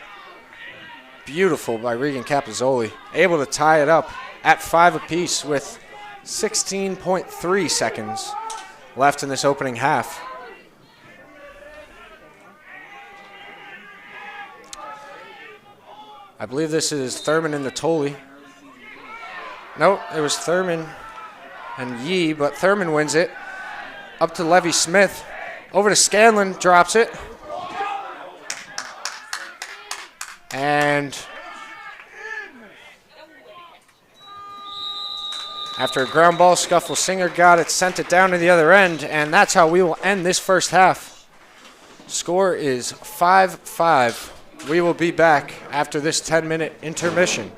Beautiful by Regan Capozzoli. Able to tie it up at 5 apiece with 16.3 seconds left in this opening half. I believe this is Thurman and Natoli. Nope, it was Thurman and Yee, but Thurman wins it. Up to Levy Smith. Over to Scanlon, drops it. And after a ground ball scuffle, Singer got it, sent it down to the other end, and that's how we will end this first half. Score is 5-5. We will be back after this 10-minute intermission.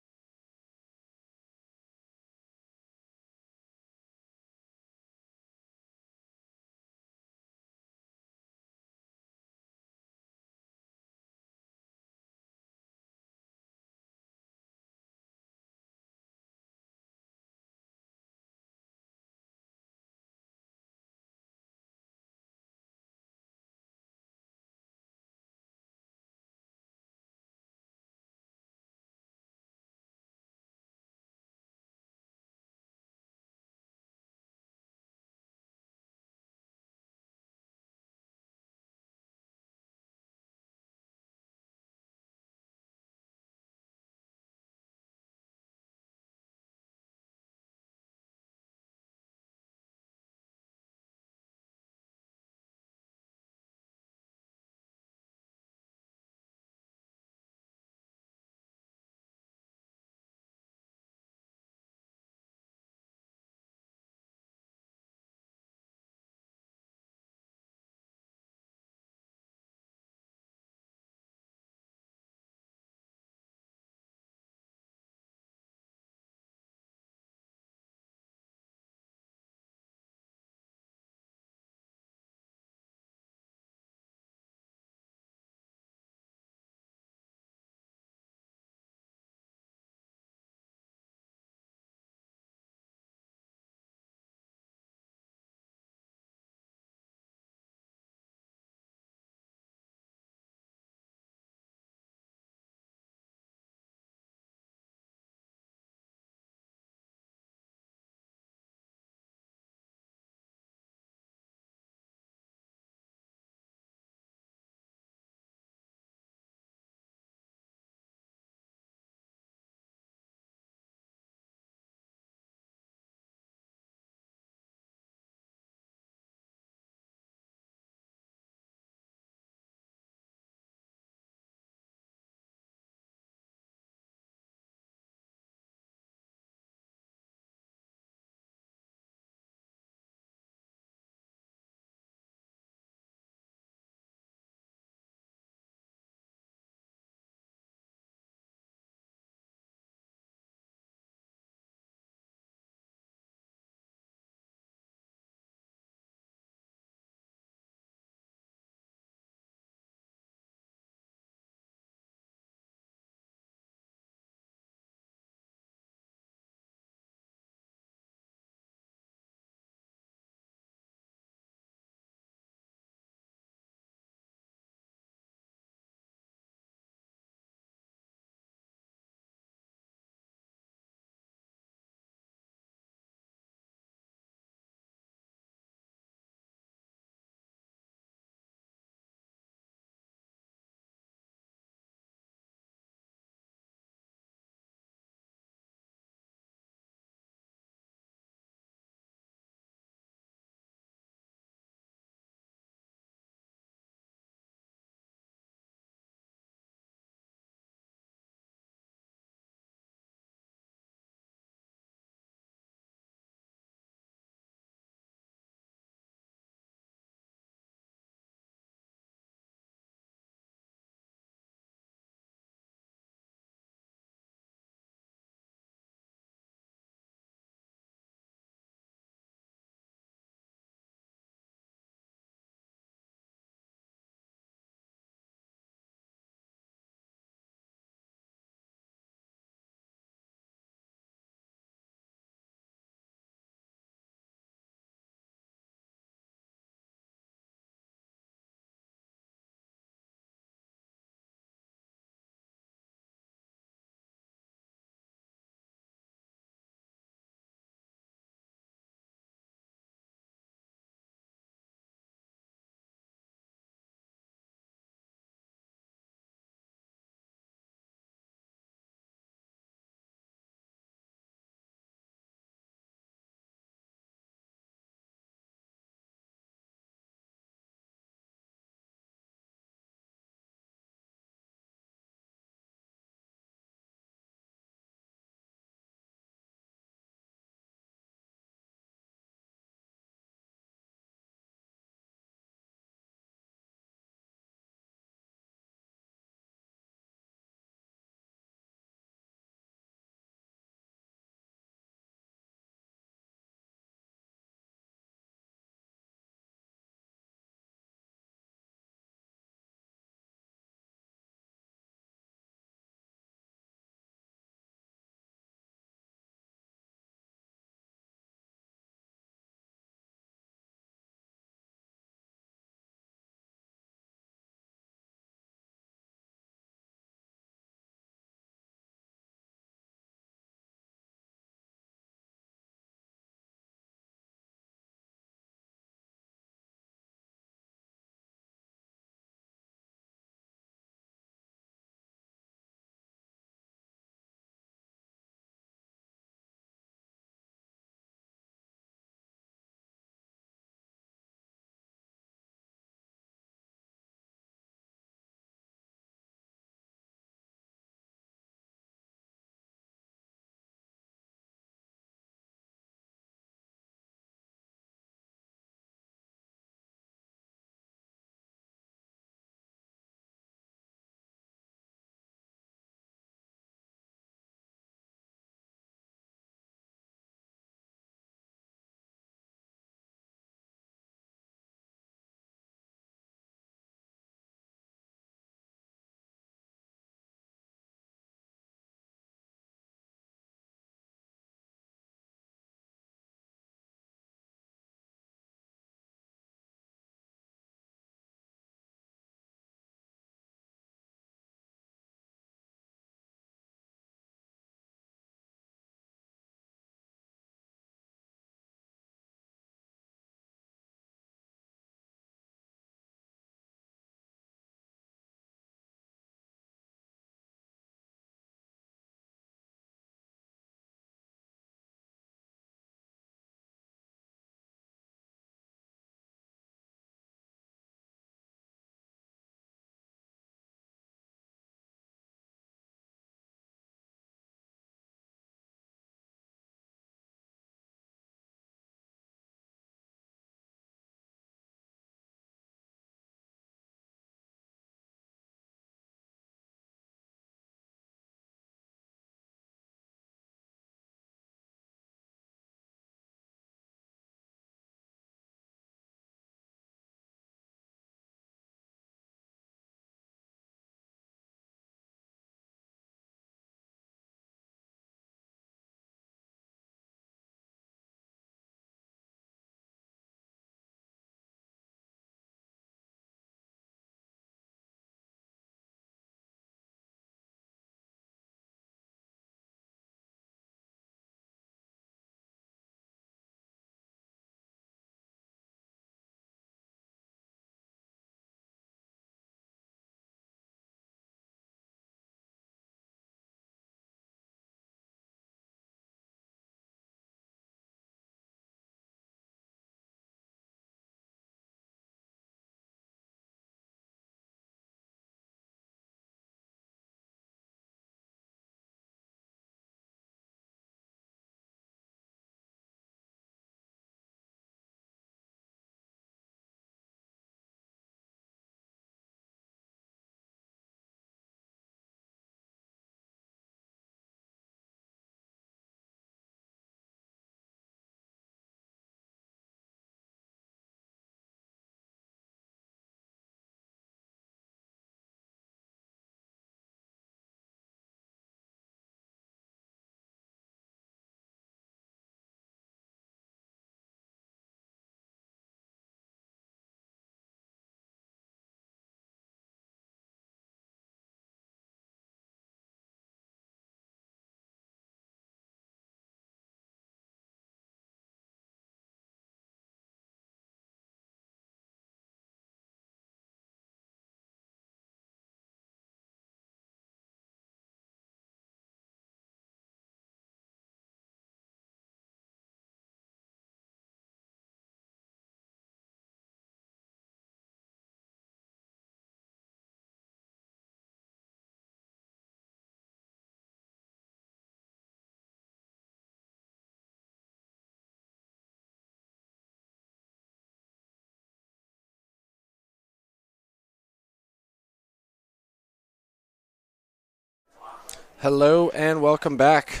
Hello and welcome back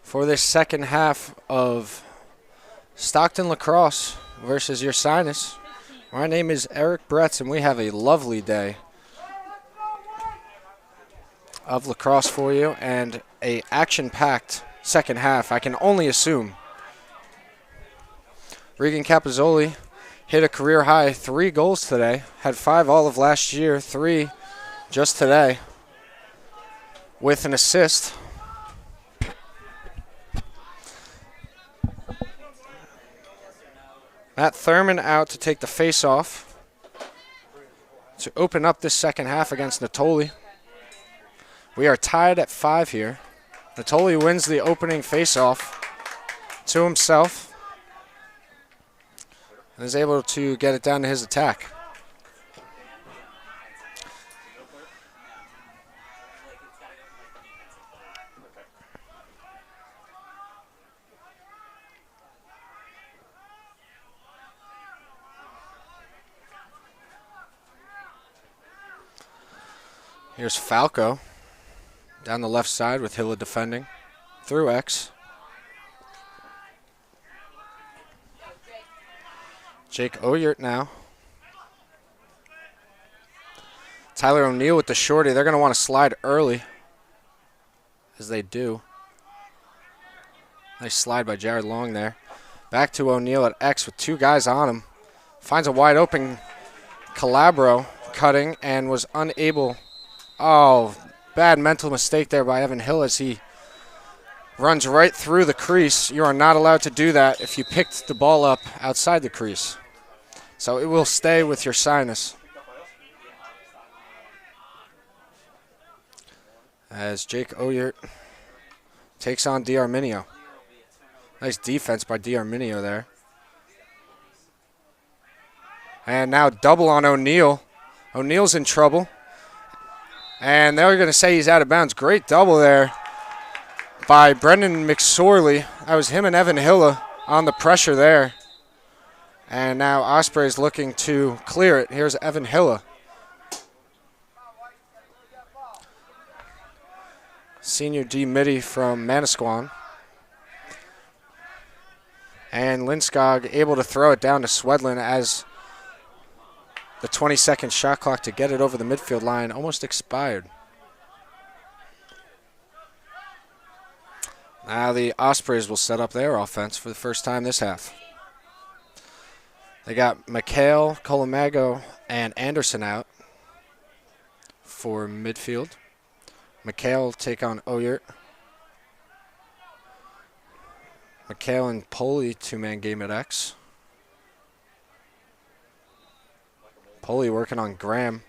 for this second half of Stockton Lacrosse versus Ursinus. My name is Eric Bretz and we have a lovely day of lacrosse for you and a action-packed second half, I can only assume. Regan Capozzoli hit a career high 3 goals today, had 5 all of last year, 3 just today, with an assist. Matt Thurman out to take the face-off to open up this second half against Natoli. We are tied at 5 here. Natoli wins the opening face-off to himself and is able to get it down to his attack. Here's Falco down the left side with Hilla defending through X. Jake Oyert now. Tyler O'Neill with the shorty. They're going to want to slide early, as they do. Nice slide by Jared Long there. Back to O'Neill at X with 2 guys on him. Finds a wide open Calabro cutting and was unable. Oh, bad mental mistake there by Evan Hill as he runs right through the crease. You are not allowed to do that if you picked the ball up outside the crease. So it will stay with Ursinus. As Jake Oyert takes on D'Arminio. Nice defense by D'Arminio there. And now double on O'Neill. O'Neill's in trouble. And they're going to say he's out of bounds. Great double there by Brendan McSorley. That was him and Evan Hilla on the pressure there. And now Osprey is looking to clear it. Here's Evan Hilla. Senior D midi from Manasquan. And Lindskog able to throw it down to Swedlin as the 20-second shot clock to get it over the midfield line almost expired. Now the Ospreys will set up their offense for the first time this half. They got McHale, Colamago, and Anderson out for midfield. McHale take on Oyert. McHale and Poli, 2-man game at X. Poli working on Graham.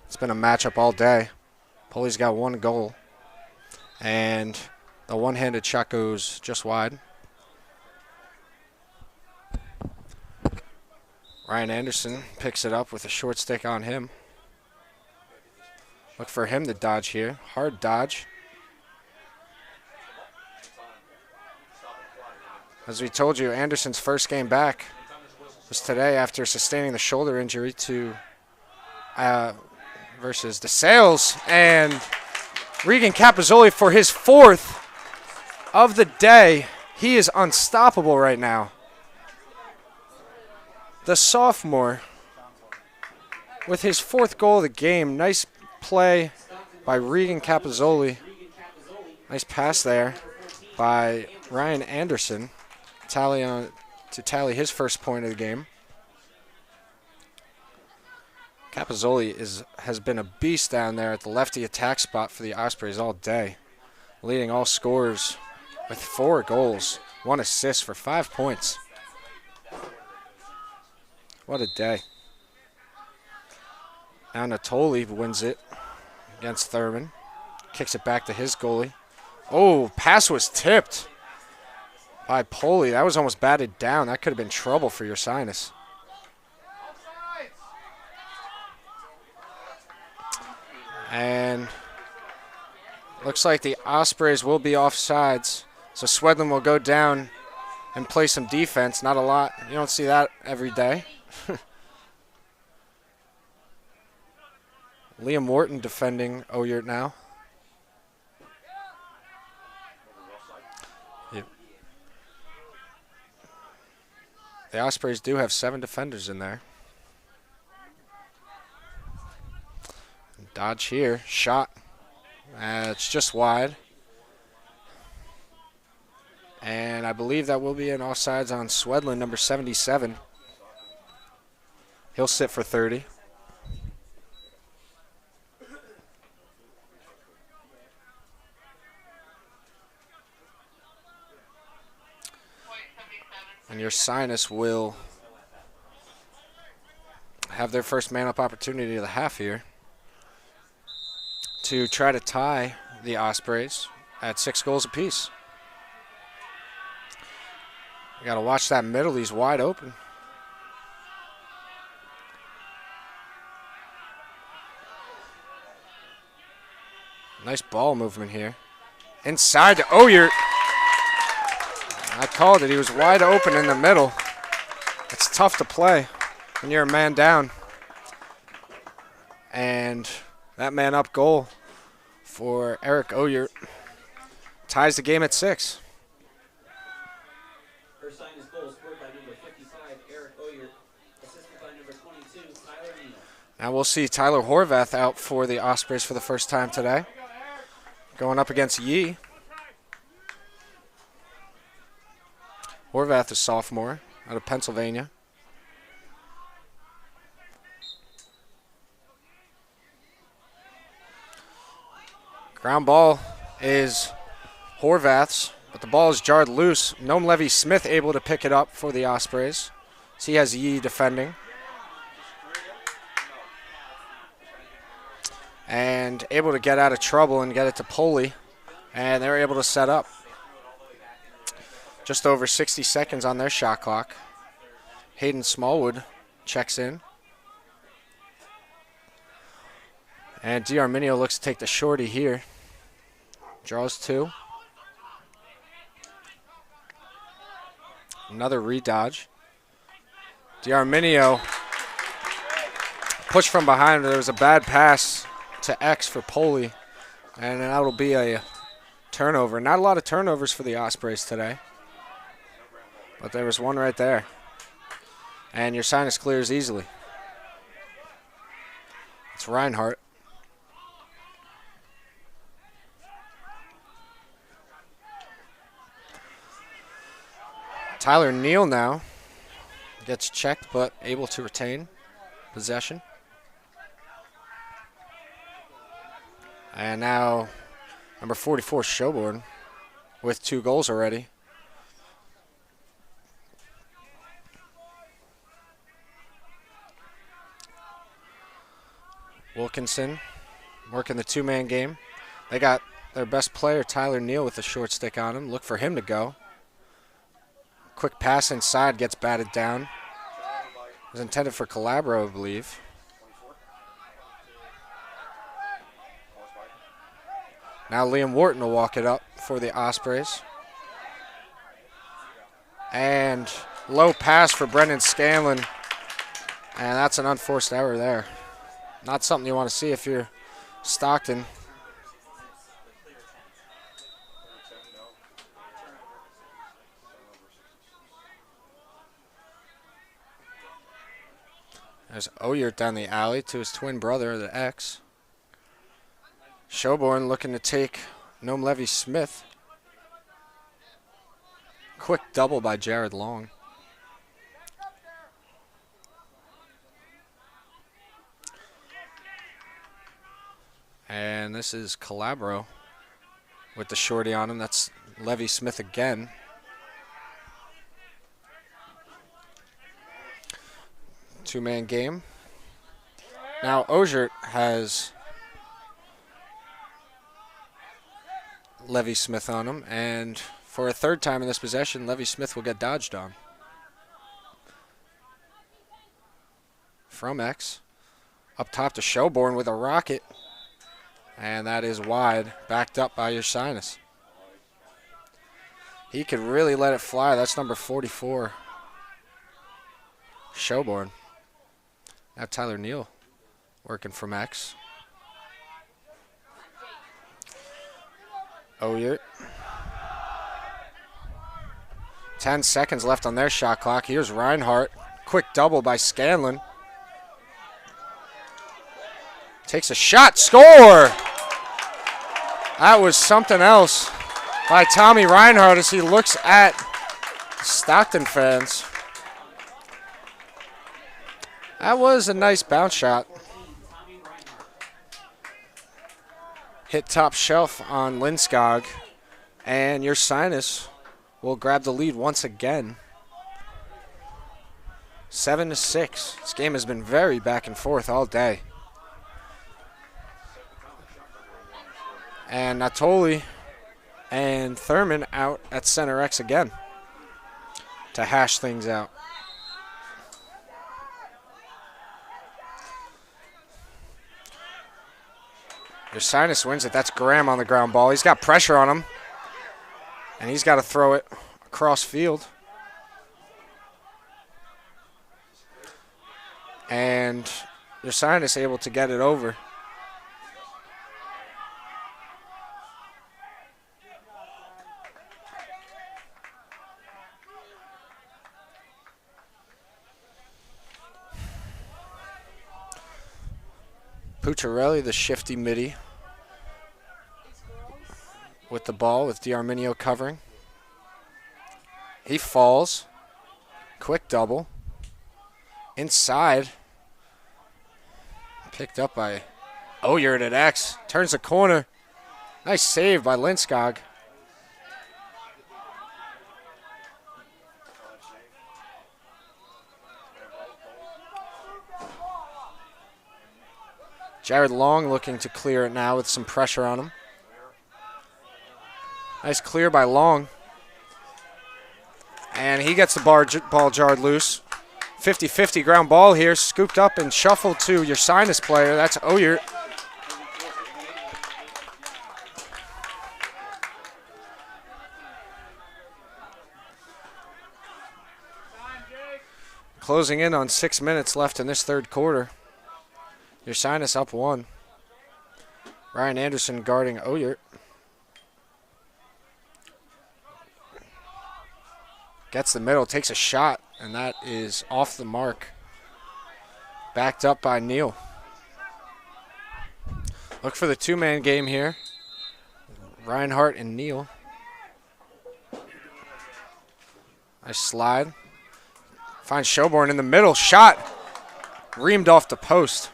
It's been a matchup all day. Poli's got 1 goal. And the one-handed shot goes just wide. Ryan Anderson picks it up with a short stick on him. Look for him to dodge here. Hard dodge. As we told you, Anderson's first game back was today after sustaining the shoulder injury to versus DeSales. And Regan Capozzoli for his 4th of the day. He is unstoppable right now. The sophomore with his 4th goal of the game. Nice play by Regan Capozzoli. Nice pass there by Ryan Anderson to tally his first point of the game. Capozzoli has been a beast down there at the lefty attack spot for the Ospreys all day, leading all scorers with 4 goals, 1 assist for 5 points. What a day. Now Natoli wins it against Thurman. Kicks it back to his goalie. Oh, pass was tipped by Poli. That was almost batted down. That could have been trouble for Ursinus. And looks like the Ospreys will be offsides. So Swedlin will go down and play some defense. Not a lot. You don't see that every day. Liam Wharton defending Oyert now. The Ospreys do have 7 defenders in there. Dodge here. Shot. It's just wide. And I believe that will be an offsides on Swedlin, number 77. He'll sit for 30. And Ursinus will have their first man-up opportunity of the half here to try to tie the Ospreys at 6 goals apiece. You got to watch that middle. He's wide open. Nice ball movement here. Inside to Oyert. I called it. He was wide open in the middle. It's tough to play when you're a man down. And that man-up goal for Eric Oyert ties the game at 6. Ursinus goal scored by number 55, Eric Oyert, assisted by number 22, Tyler Neal. Now we'll see Tyler Horvath out for the Ospreys for the first time today. Going up against Yee. Horvath is sophomore out of Pennsylvania. Ground ball is Horvath's, but the ball is jarred loose. Noam Levy-Smith able to pick it up for the Ospreys. So he has Yee defending. And able to get out of trouble and get it to Poley. And they're able to set up. Just over 60 seconds on their shot clock. Hayden Smallwood checks in. And D'Arminio looks to take the shorty here. Draws 2. Another redodge. D'Arminio pushed from behind. There was a bad pass to X for Poley. And that'll be a turnover. Not a lot of turnovers for the Ospreys today. But there was one right there. And Ursinus clears easily. It's Reinhardt. Tyler Neal now gets checked but able to retain possession. And now number 44, Schoborn, with 2 goals already. Wilkinson working the 2-man game. They got their best player, Tyler Neal, with a short stick on him. Look for him to go. Quick pass inside, gets batted down. It was intended for Calabro, I believe. Now Liam Wharton will walk it up for the Ospreys. And low pass for Brendan Scanlon. And that's an unforced error there. Not something you want to see if you're Stockton. There's Oyert down the alley to his twin brother, the X. Schoborn looking to take Noam Levy-Smith. Quick double by Jared Long. And this is Calabro with the shorty on him. That's Levy-Smith again. Two-man game. Now Oyert has Levy-Smith on him, and for a third time in this possession, Levy-Smith will get dodged on. From X. Up top to Schoborn with a rocket. And that is wide, backed up by Ursinus. He could really let it fly. That's number 44, Schoborn. Now Tyler Neal working from X. Oyert 10 seconds left on their shot clock. Here's Reinhardt. Quick double by Scanlon. Takes a shot. Score! That was something else by Tommy Reinhardt as he looks at Stockton fans. That was a nice bounce shot. Hit top shelf on Lindskog, and Ursinus will grab the lead once again. 7-6. This game has been very back and forth all day. And Natoli and Thurman out at center X again to hash things out. Ursinus wins it. That's Graham on the ground ball. He's got pressure on him, and he's got to throw it across field. And Ursinus able to get it over. Pucciarelli, the shifty midi, with the ball with D'Arminio covering. He falls. Quick double. Inside. Picked up by Oyert at X. Turns the corner. Nice save by Lindskog. Jared Long looking to clear it now with some pressure on him. Nice clear by Long. And he gets the ball jarred loose. 50-50 ground ball here, scooped up and shuffled to Ursinus player. That's Oyert. Closing in on 6 minutes left in this third quarter. Ursinus up 1. Ryan Anderson guarding Oyert. Gets the middle, takes a shot, and that is off the mark. Backed up by Neal. Look for the two-man game here. Reinhardt and Neal. Nice slide. Finds Schoborn in the middle. Shot. Reamed off the post.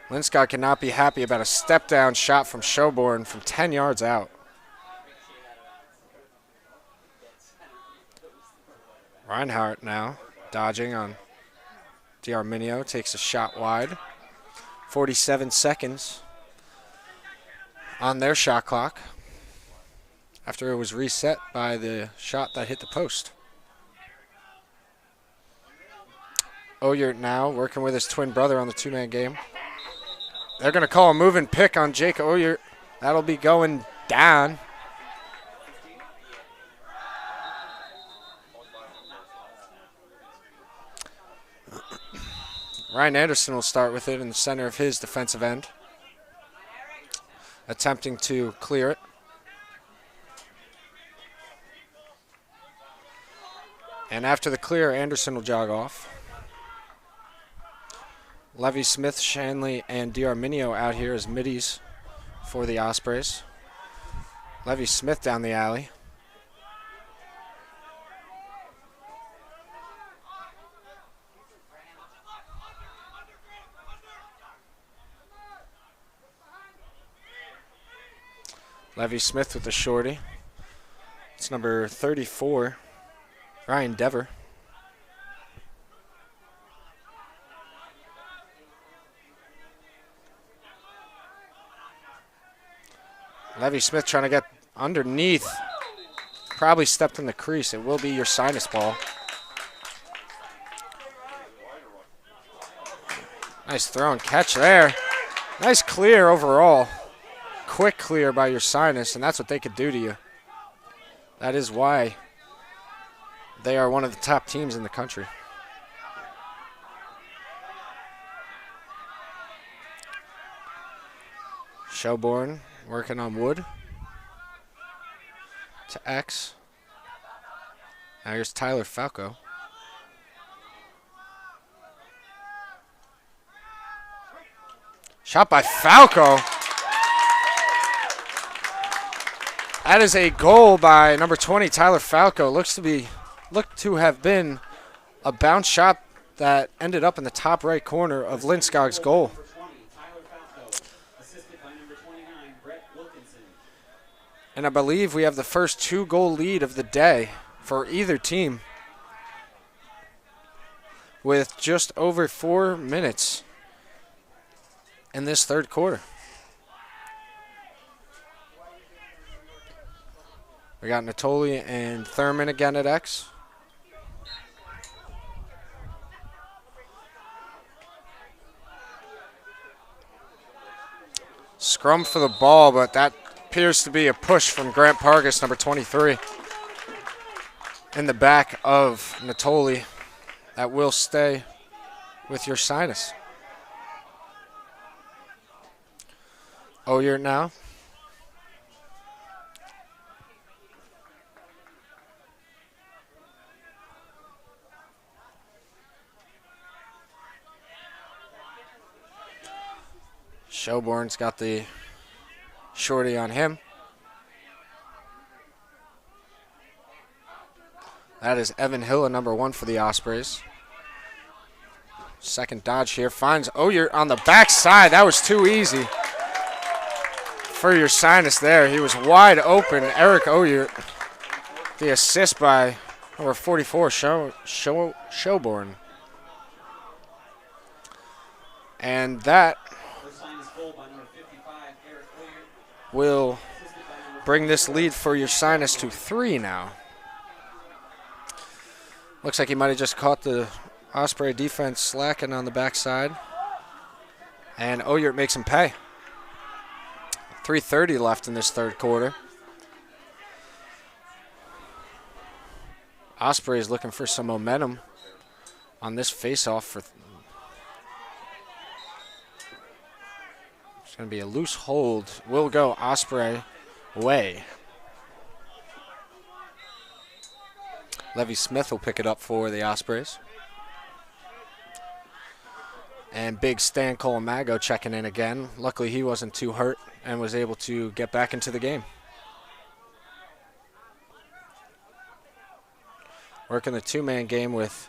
Lindskog cannot be happy about a step-down shot from Schoborn from 10 yards out. Reinhardt now dodging on D'Arminio. Takes a shot wide. 47 seconds on their shot clock after it was reset by the shot that hit the post. Oyert now working with his twin brother on the two-man game. They're going to call a move and pick on Jake Oyert. That'll be going down. Ryan Anderson will start with it in the center of his defensive end. Attempting to clear it. And after the clear, Anderson will jog off. Levy Smith, Shanley, and D'Arminio out here as middies for the Ospreys. Levy Smith down the alley. Levy Smith with the shorty. It's number 34, Ryan Dever. Levy Smith trying to get underneath. Probably stepped in the crease. It will be Ursinus ball. Nice throw and catch there. Nice clear overall. Quick clear by Ursinus, and that's what they could do to you. That is why they are one of the top teams in the country. Schoborn working on wood. to X. Now here's Tyler Falco. Shot by Falco. That is a goal by number 20, Tyler Falco. Looked to have been a bounce shot that ended up in the top right corner of Lindskog's goal. And I believe we have the first 2-goal lead of the day for either team with just over 4 minutes in this third quarter. We got Natoli and Thurman again at X. Scrum for the ball, but that appears to be a push from Grant Pargas, number 23, in the back of Natoli. That will stay with Ursinus. Oyer now. Shelbourne's got the shorty on him. That is Evan Hill, a number 1 for the Ospreys. Second dodge here. Finds Oyer on the backside. That was too easy for Ursinus there. He was wide open. Eric Oyer, the assist by number 44, Shelbourne. And that will bring this lead for Ursinus to 3 now. Looks like he might have just caught the Osprey defense slacking on the backside. And Oyer makes him pay. 3:30 left in this third quarter. Osprey is looking for some momentum on this face-off. It's going to be a loose hold. Will go Osprey way. Levy Smith will pick it up for the Ospreys. And big Stan Colamago checking in again. Luckily he wasn't too hurt and was able to get back into the game. Working the 2-man game with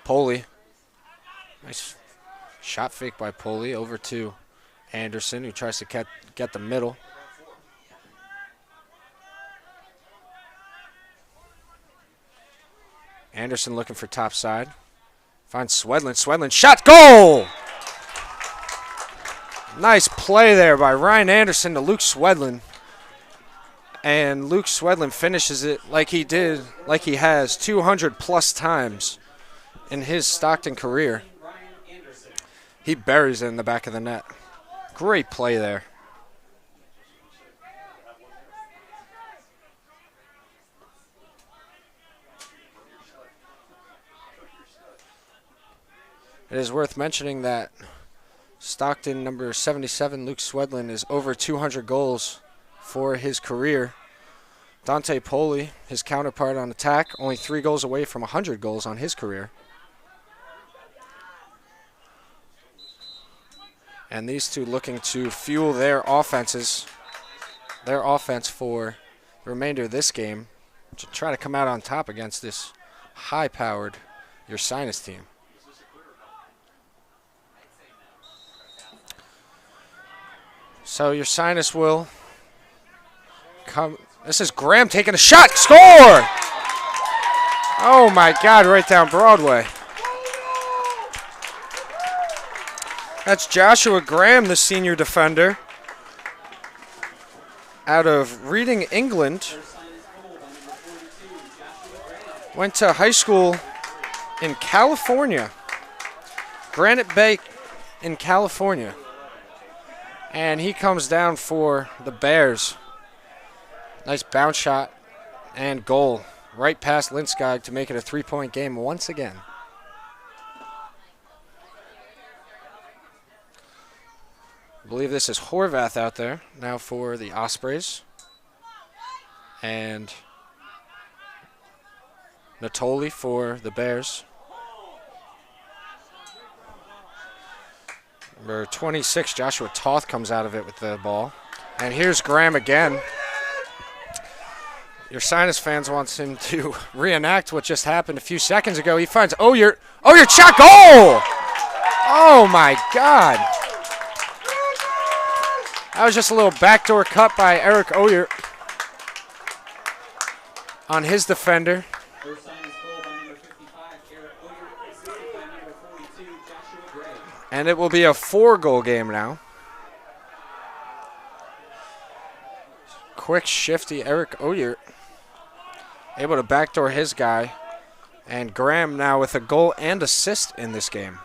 Poli. Nice shot fake by Poli over to Anderson, who tries to get the middle. Anderson looking for top side. Finds Swedlin. Swedlin shot, goal! Nice play there by Ryan Anderson to Luke Swedlin. And Luke Swedlin finishes it like he has 200 plus times in his Stockton career. He buries it in the back of the net. Great play there. It is worth mentioning that Stockton number 77, Luke Swedlin, is over 200 goals for his career. Dante Poli, his counterpart on attack, only 3 goals away from 100 goals on his career. And these two looking to fuel their offense for the remainder of this game to try to come out on top against this high-powered Ursinus team. So Ursinus will come. This is Graham taking a shot. Score! Oh my God, right down Broadway. That's Joshua Graham, the senior defender, out of Reading, England. Went to high school in California, Granite Bay in California. And he comes down for the Bears. Nice bounce shot and goal right past Lindskog to make it a 3-point game once again. I believe this is Horvath out there now for the Ospreys. And Natoli for the Bears. Number 26, Joshua Toth, comes out of it with the ball. And here's Graham again. Ursinus fans wants him to reenact what just happened a few seconds ago. He finds Oyert. Oyert shot goal! Oh my God. That was just a little backdoor cut by Eric Oyert on his defender. Ursinus goal by number 55, Eric Oyert, assisted by number 42, Joshua Gray. And it will be a 4-goal game now. Quick, shifty Eric Oyert, able to backdoor his guy. And Graham now with a goal and assist in this game.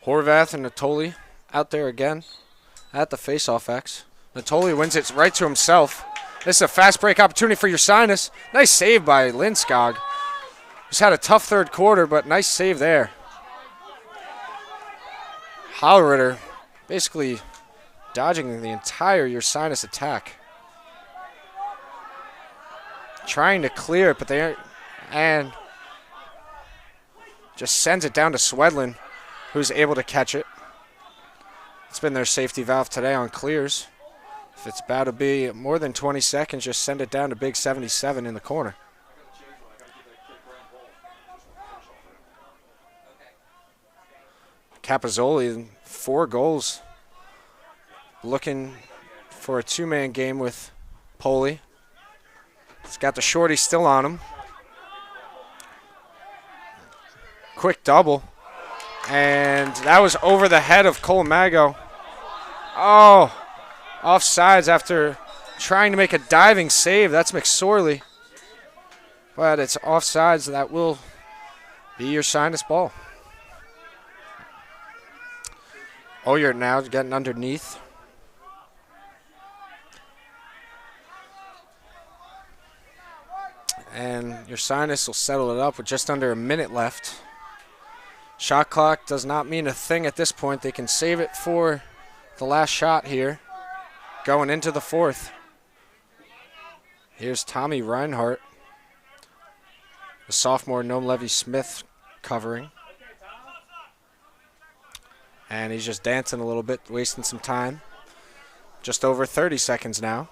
Horvath and Natoli out there again at the face-off X. Natoli wins it right to himself. This is a fast break opportunity for Ursinus. Nice save by Lindskog. Just had a tough third quarter, but nice save there. Hallritter basically dodging the entire Ursinus attack. Trying to clear it, but they aren't. And just sends it down to Swedlin, who's able to catch it. It's been their safety valve today on clears. If it's about to be more than 20 seconds, just send it down to big 77 in the corner. Capozzoli, 4 goals. Looking for a 2-man game with Poli. He's got the shorty still on him. Quick double. And that was over the head of Colamago. Oh, offsides after trying to make a diving save. That's McSorley. But it's offsides. That will be Ursinus ball. Oyert now getting underneath. And Ursinus will settle it up with just under a minute left. Shot clock does not mean a thing at this point. They can save it for the last shot here, going into the 4th. Here's Tommy Reinhardt, the sophomore Noam Levy-Smith covering. And he's just dancing a little bit, wasting some time. Just over 30 seconds now.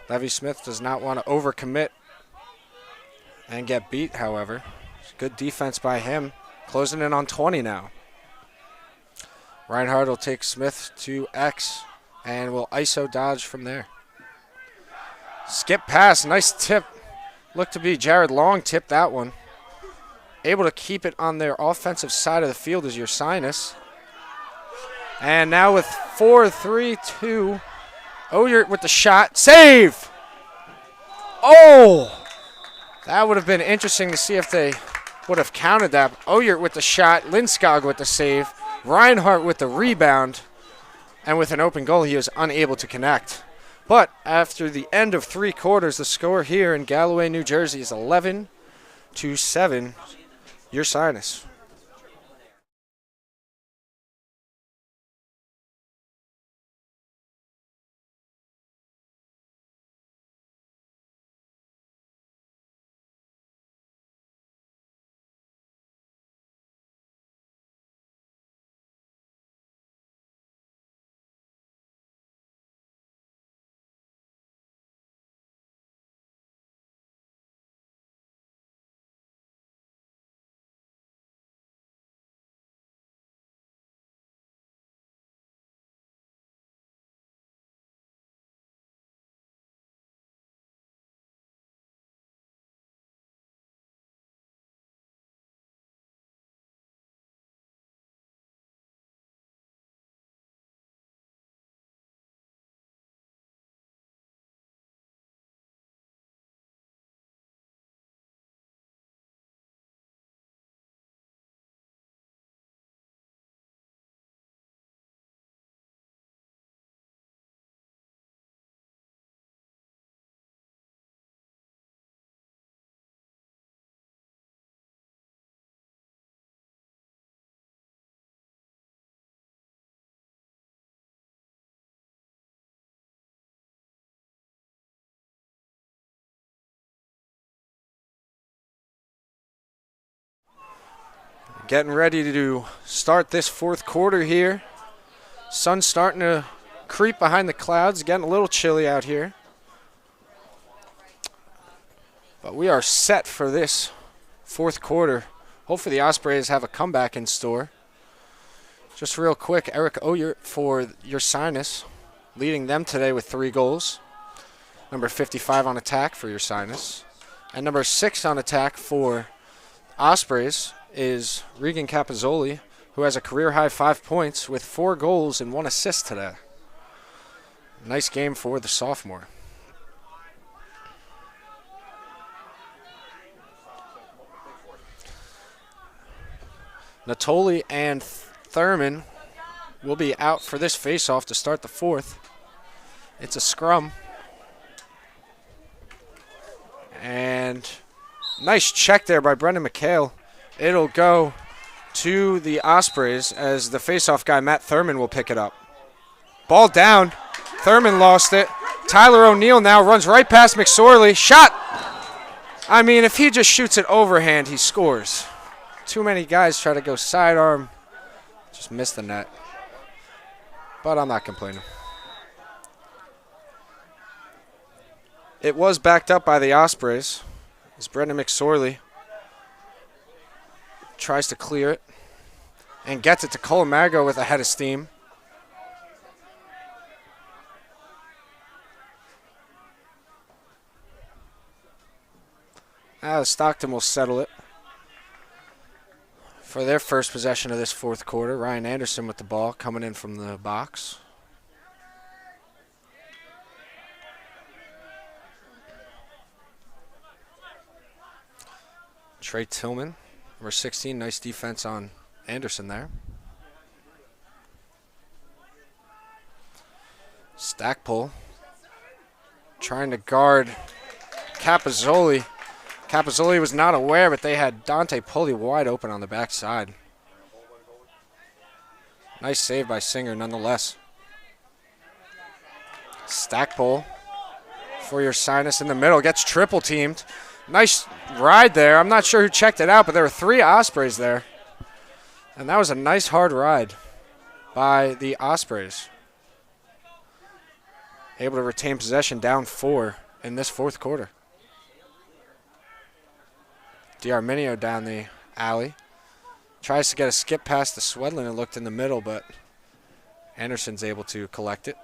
Levy-Smith does not want to overcommit and get beat, however. Good defense by him. Closing in on 20 now. Reinhardt will take Smith to X and will ISO dodge from there. Skip pass, nice tip. Looked to be Jared Long tipped that one. Able to keep it on their offensive side of the field is Ursinus. And now with 4-3-2, Oyert with the shot. Save! Oh! That would have been interesting to see if they would have counted that. Oyert with the shot, Lindskog with the save, Reinhardt with the rebound, and with an open goal, he was unable to connect. But after the end of 3 quarters, the score here in Galloway, New Jersey is 11-7, Ursinus. Getting ready to start this fourth quarter here. Sun's starting to creep behind the clouds, getting a little chilly out here. But we are set for this fourth quarter. Hopefully the Ospreys have a comeback in store. Just real quick, Eric Oyer for Ursinus, leading them today with 3 goals. Number 55 on attack for Ursinus. And number 6 on attack for Ospreys is Regan Capozzoli, who has a career-high 5 points with 4 goals and 1 assist today. Nice game for the sophomore. Natoli and Thurman will be out for this face-off to start the fourth. It's a scrum. And nice check there by Brendan McHale. It'll go to the Ospreys as the face-off guy, Matt Thurman, will pick it up. Ball down. Thurman lost it. Tyler O'Neill now runs right past McSorley. Shot! I mean, if he just shoots it overhand, he scores. Too many guys try to go sidearm. Just missed the net. But I'm not complaining. It was backed up by the Ospreys as Brendan McSorley tries to clear it and gets it to Colamago with a head of steam. Stockton will settle it for their first possession of this fourth quarter. Ryan Anderson with the ball coming in from the box. Trey Tillman, number 16, nice defense on Anderson there. Stackpole trying to guard Capozzoli. Capozzoli was not aware, but they had Dante Poli wide open on the backside. Nice save by Singer nonetheless. Stackpole for Ursinus in the middle. Gets triple teamed. Nice ride there. I'm not sure who checked it out, but there were 3 Ospreys there. And that was a nice hard ride by the Ospreys. Able to retain possession down 4 in this fourth quarter. D'Arminio down the alley. Tries to get a skip past the Swedlin and looked in the middle, but Anderson's able to collect it.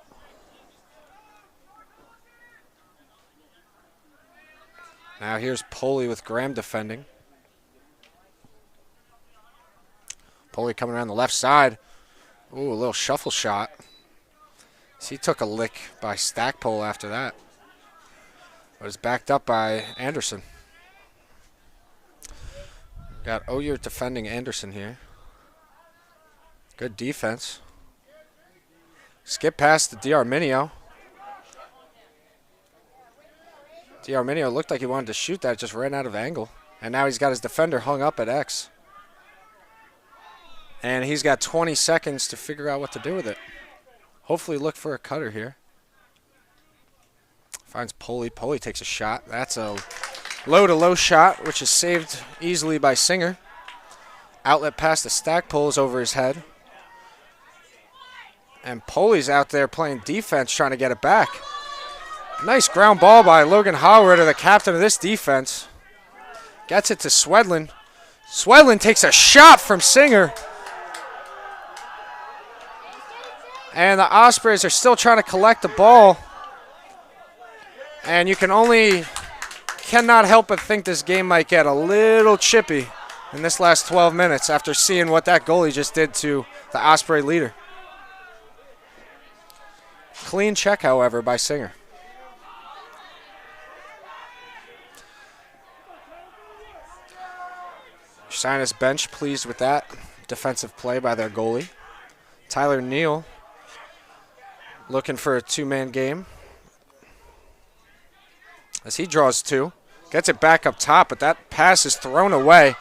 Now here's Poli with Graham defending. Poli coming around the left side. Ooh, a little shuffle shot. So he took a lick by Stackpole after that. But it's backed up by Anderson. Got Oyer defending Anderson here. Good defense. Skip past to D'Arminio. D'Arminio looked like he wanted to shoot that, just ran out of angle. And now he's got his defender hung up at X. And he's got 20 seconds to figure out what to do with it. Hopefully look for a cutter here. Finds Poli. Poli takes a shot. That's a low-to-low shot, which is saved easily by Singer. Outlet pass to Stackpole is over his head. And Poli's out there playing defense, trying to get it back. Nice ground ball by Logan Howard, the captain of this defense. Gets it to Swedlin. Swedlin takes a shot from Singer. And the Ospreys are still trying to collect the ball. And you cannot help but think this game might get a little chippy in this last 12 minutes after seeing what that goalie just did to the Osprey leader. Clean check, however, by Singer. Ursinus bench pleased with that defensive play by their goalie. Tyler Neal looking for a 2-man game as he draws 2. Gets it back up top, but that pass is thrown away.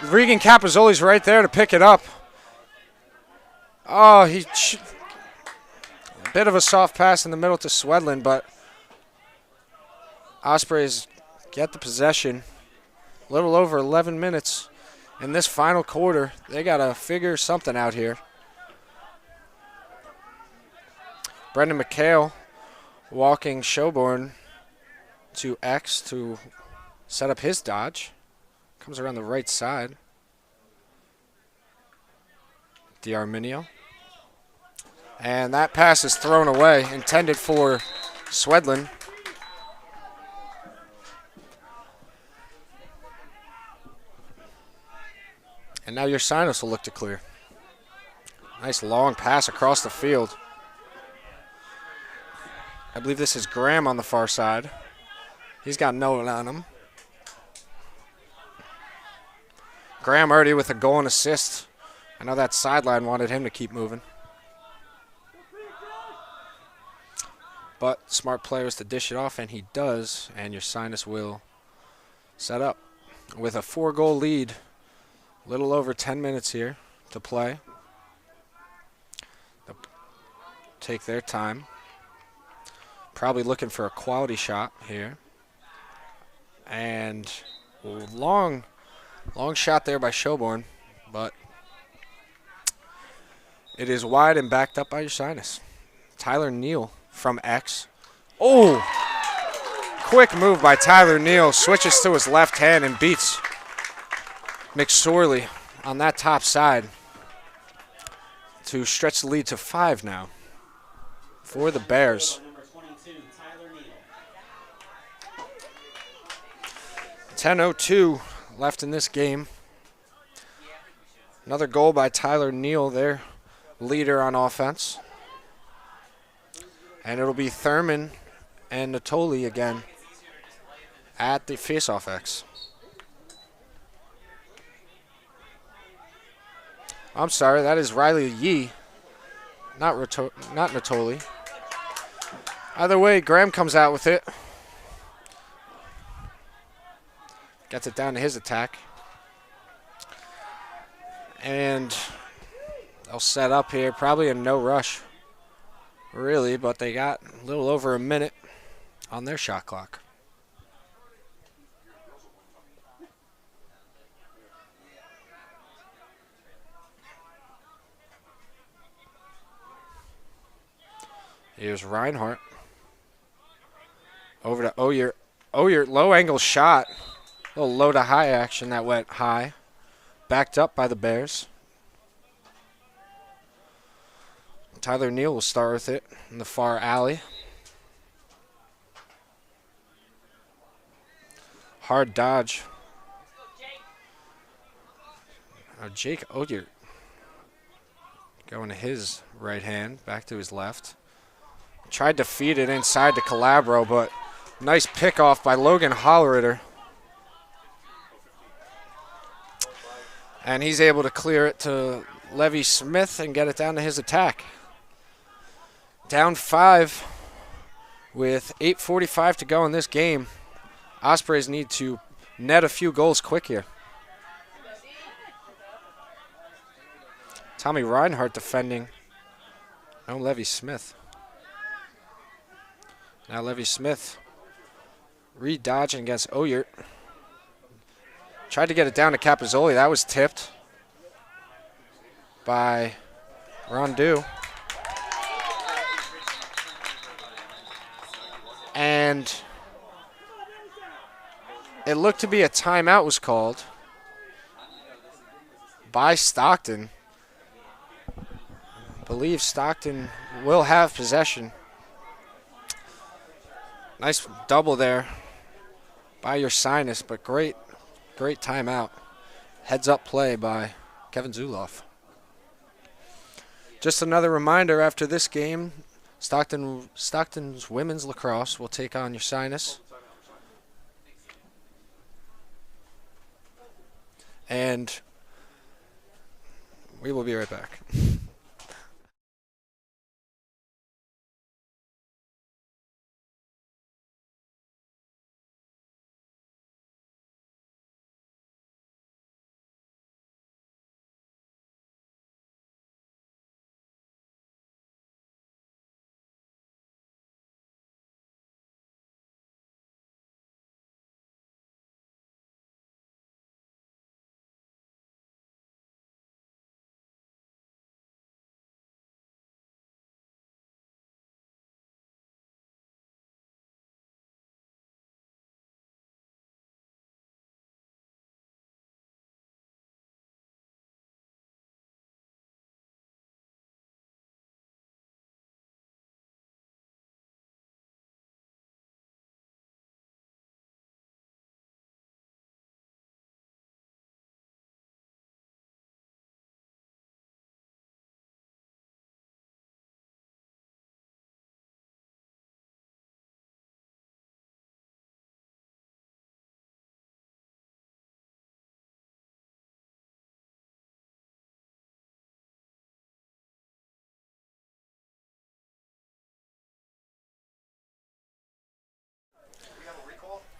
Regan Capozzoli's right there to pick it up. Oh, a bit of a soft pass in the middle to Swedlin, but Ospreys get the possession. A little over 11 minutes in this final quarter. They got to figure something out here. Brendan McHale walking Shelbourne to X to set up his dodge. Comes around the right side. DiArminio. And that pass is thrown away, intended for Swedlin. And now Ursinus will look to clear. Nice long pass across the field. I believe this is Graham on the far side. He's got no one on him. Graham already with a goal and assist. I know that sideline wanted him to keep moving. But smart player is to dish it off, and he does. And Ursinus will set up with a 4-goal lead. A little over 10 minutes here to play. They'll take their time. Probably looking for a quality shot here. And long shot there by Shelbourne, but it is wide and backed up by Ursinus. Tyler Neal from X. Oh! Quick move by Tyler Neal. Switches to his left hand and beats McSorley on that top side to stretch the lead to 5 now for the Bears. 10:02 left in this game. Another goal by Tyler Neal, their leader on offense. And it'll be Thurman and Natoli again at the faceoff X. I'm sorry, that is Riley Yee, not Natoli. Either way, Graham comes out with it. Gets it down to his attack. And they'll set up here, probably a no rush, really, but they got a little over a minute on their shot clock. Here's Reinhardt. Over to Oyer. Oyer, low angle shot. A little low to high action that went high. Backed up by the Bears. Tyler Neal will start with it in the far alley. Hard dodge. Now Jake Oyer going to his right hand, back to his left. Tried to feed it inside to Calabro, but nice pick off by Logan Holleritter. And he's able to clear it to Levy Smith and get it down to his attack. Down 5 with 8:45 to go in this game. Ospreys need to net a few goals quick here. Tommy Reinhardt defending. No Levy Smith. Now Levy Smith re-dodging against Oyert. Tried to get it down to Capozzoli. That was tipped by Rondeau. And it looked to be a timeout was called by Stockton. I believe Stockton will have possession. Nice double there by Ursinus, but great timeout. Heads up play by Kevin Zuloff. Just another reminder after this game, Stockton's women's lacrosse will take on Ursinus. And we will be right back.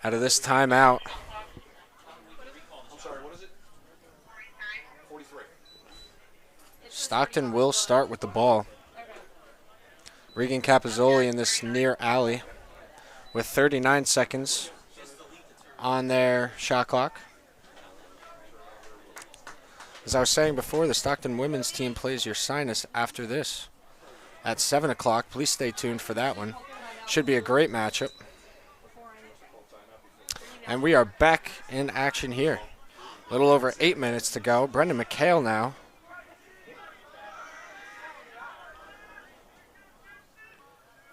out of this timeout. I'm sorry, what is it? 43. Stockton will start with the ball. Regan Capizzoli in this near alley with 39 seconds on their shot clock. As I was saying before, the Stockton women's team plays Ursinus after this at 7 o'clock. Please stay tuned for that one. Should be a great matchup. And we are back in action here. A little over 8 minutes to go. Brendan McHale now.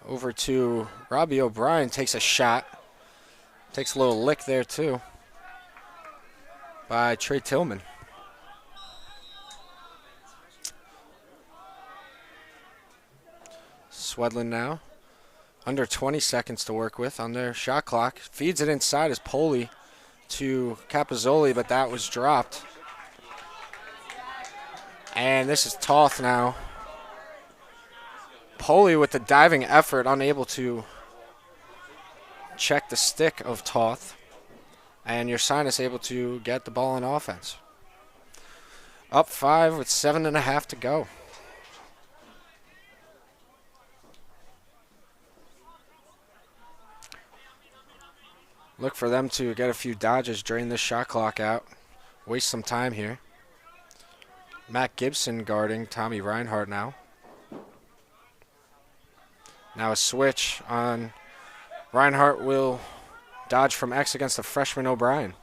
Over to Robbie O'Brien, takes a shot. Takes a little lick there too by Trey Tillman. Swedlin now. Under 20 seconds to work with on their shot clock. Feeds it inside as Poli to Capizzoli, but that was dropped. And this is Toth now. Poli with the diving effort, unable to check the stick of Toth. And Ursinus able to get the ball on offense. Up 5 with 7.5 to go. Look for them to get a few dodges, drain this shot clock out. Waste some time here. Matt Gibson guarding Tommy Reinhardt now. Now a switch on Reinhardt will dodge from X against the freshman O'Brien.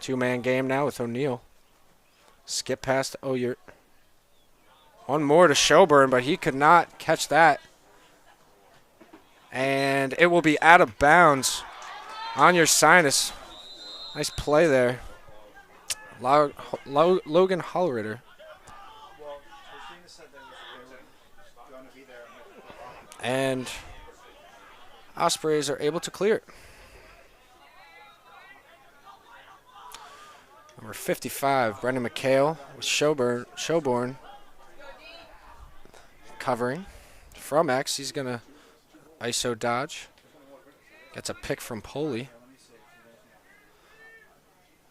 Two-man game now with O'Neal. Skip past Oyert. One more to Shelburne, but he could not catch that. And it will be out of bounds on Ursinus. Nice play there. Logan Hollritter. Well, Ursinus said they were going to be there. And Ospreys are able to clear it. Number 55, Brendan McHale with Shelburne covering from X. He's going to ISO dodge. Gets a pick from Poli.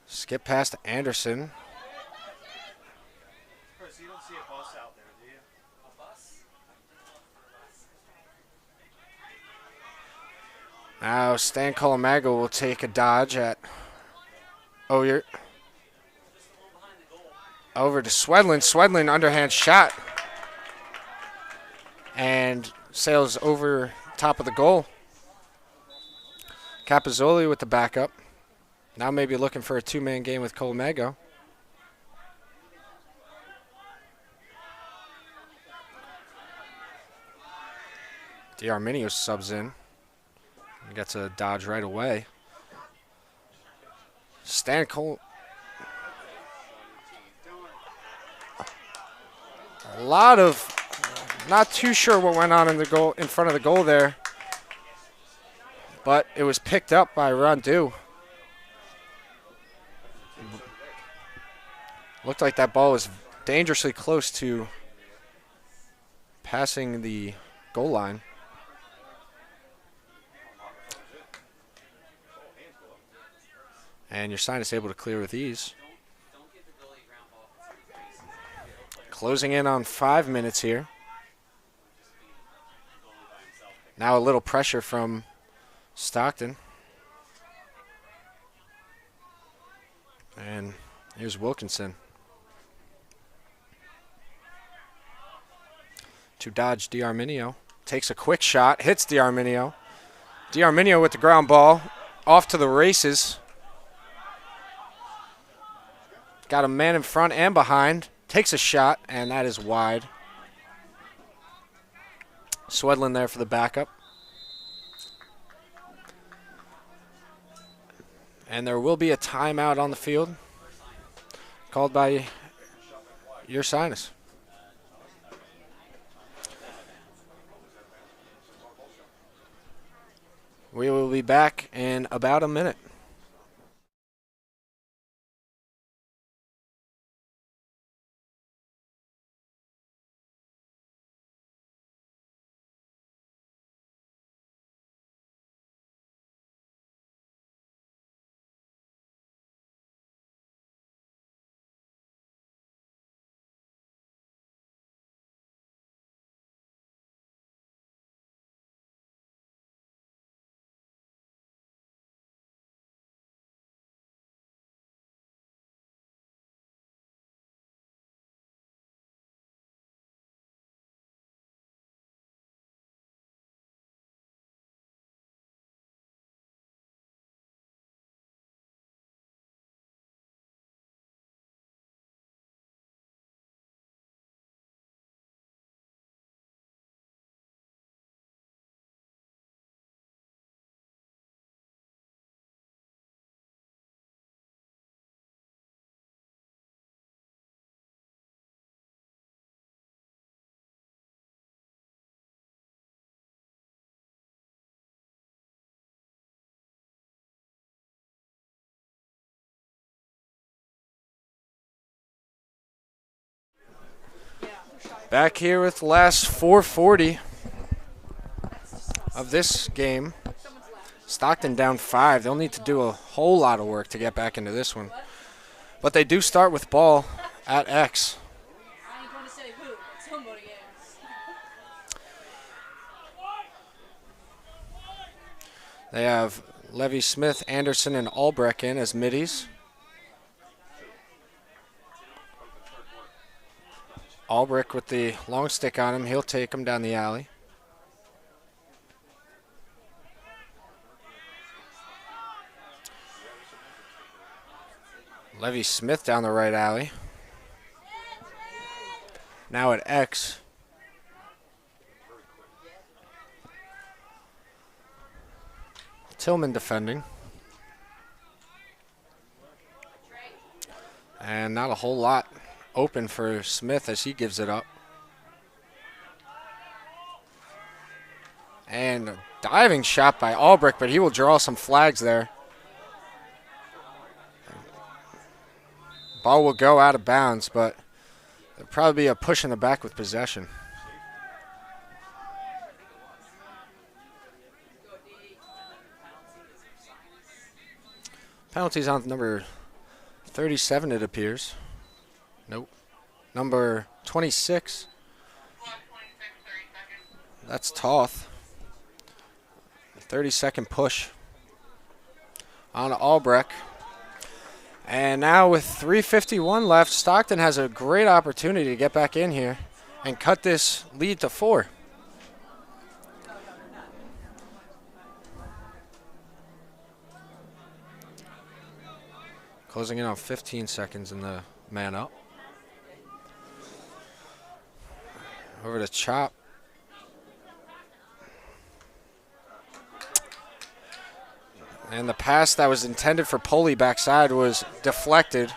Skip past Anderson. Chris, you don't see a bus out there, do you? Now Stan Colamago will take a dodge at Oyert. Over to Swedlin. Swedlin underhand shot. And sails over top of the goal. Capizzoli with the backup. Now maybe looking for a two-man game with Colamago. D'Arminio subs in. Gets a dodge right away. Stan Cole. A lot of, not too sure what went on in the goal, in front of the goal there, but it was picked up by Rondeau. Looked like that ball was dangerously close to passing the goal line. And Ursinus able to clear with ease. Closing in on 5 minutes here. Now a little pressure from Stockton. And here's Wilkinson. To dodge D'Arminio. Takes a quick shot, hits D'Arminio. D'Arminio with the ground ball. Off to the races. Got a man in front and behind. Takes a shot, and that is wide. Swedlin there for the backup. And there will be a timeout on the field called by Ursinus. We will be back in about a minute. Back here with the last 4:40 of this game. Stockton down 5. They'll need to do a whole lot of work to get back into this one. But they do start with ball at X. I ain't gonna say who, but somebody is. They have Levy Smith, Anderson, and Albrecht in as middies. Albrecht with the long stick on him. He'll take him down the alley. Levy Smith down the right alley. Now at X. Tillman defending. And not a whole lot open for Smith as he gives it up. And a diving shot by Albrecht, but he will draw some flags there. Ball will go out of bounds, but there'll probably be a push in the back with possession. Penalties on number 37, it appears. Nope. Number 26. That's Toth. 30-second push on Albrecht. And now with 3:51 left, Stockton has a great opportunity to get back in here and cut this lead to 4. Closing in on 15 seconds in the man up. Over to Chop. And the pass that was intended for Poley backside was deflected.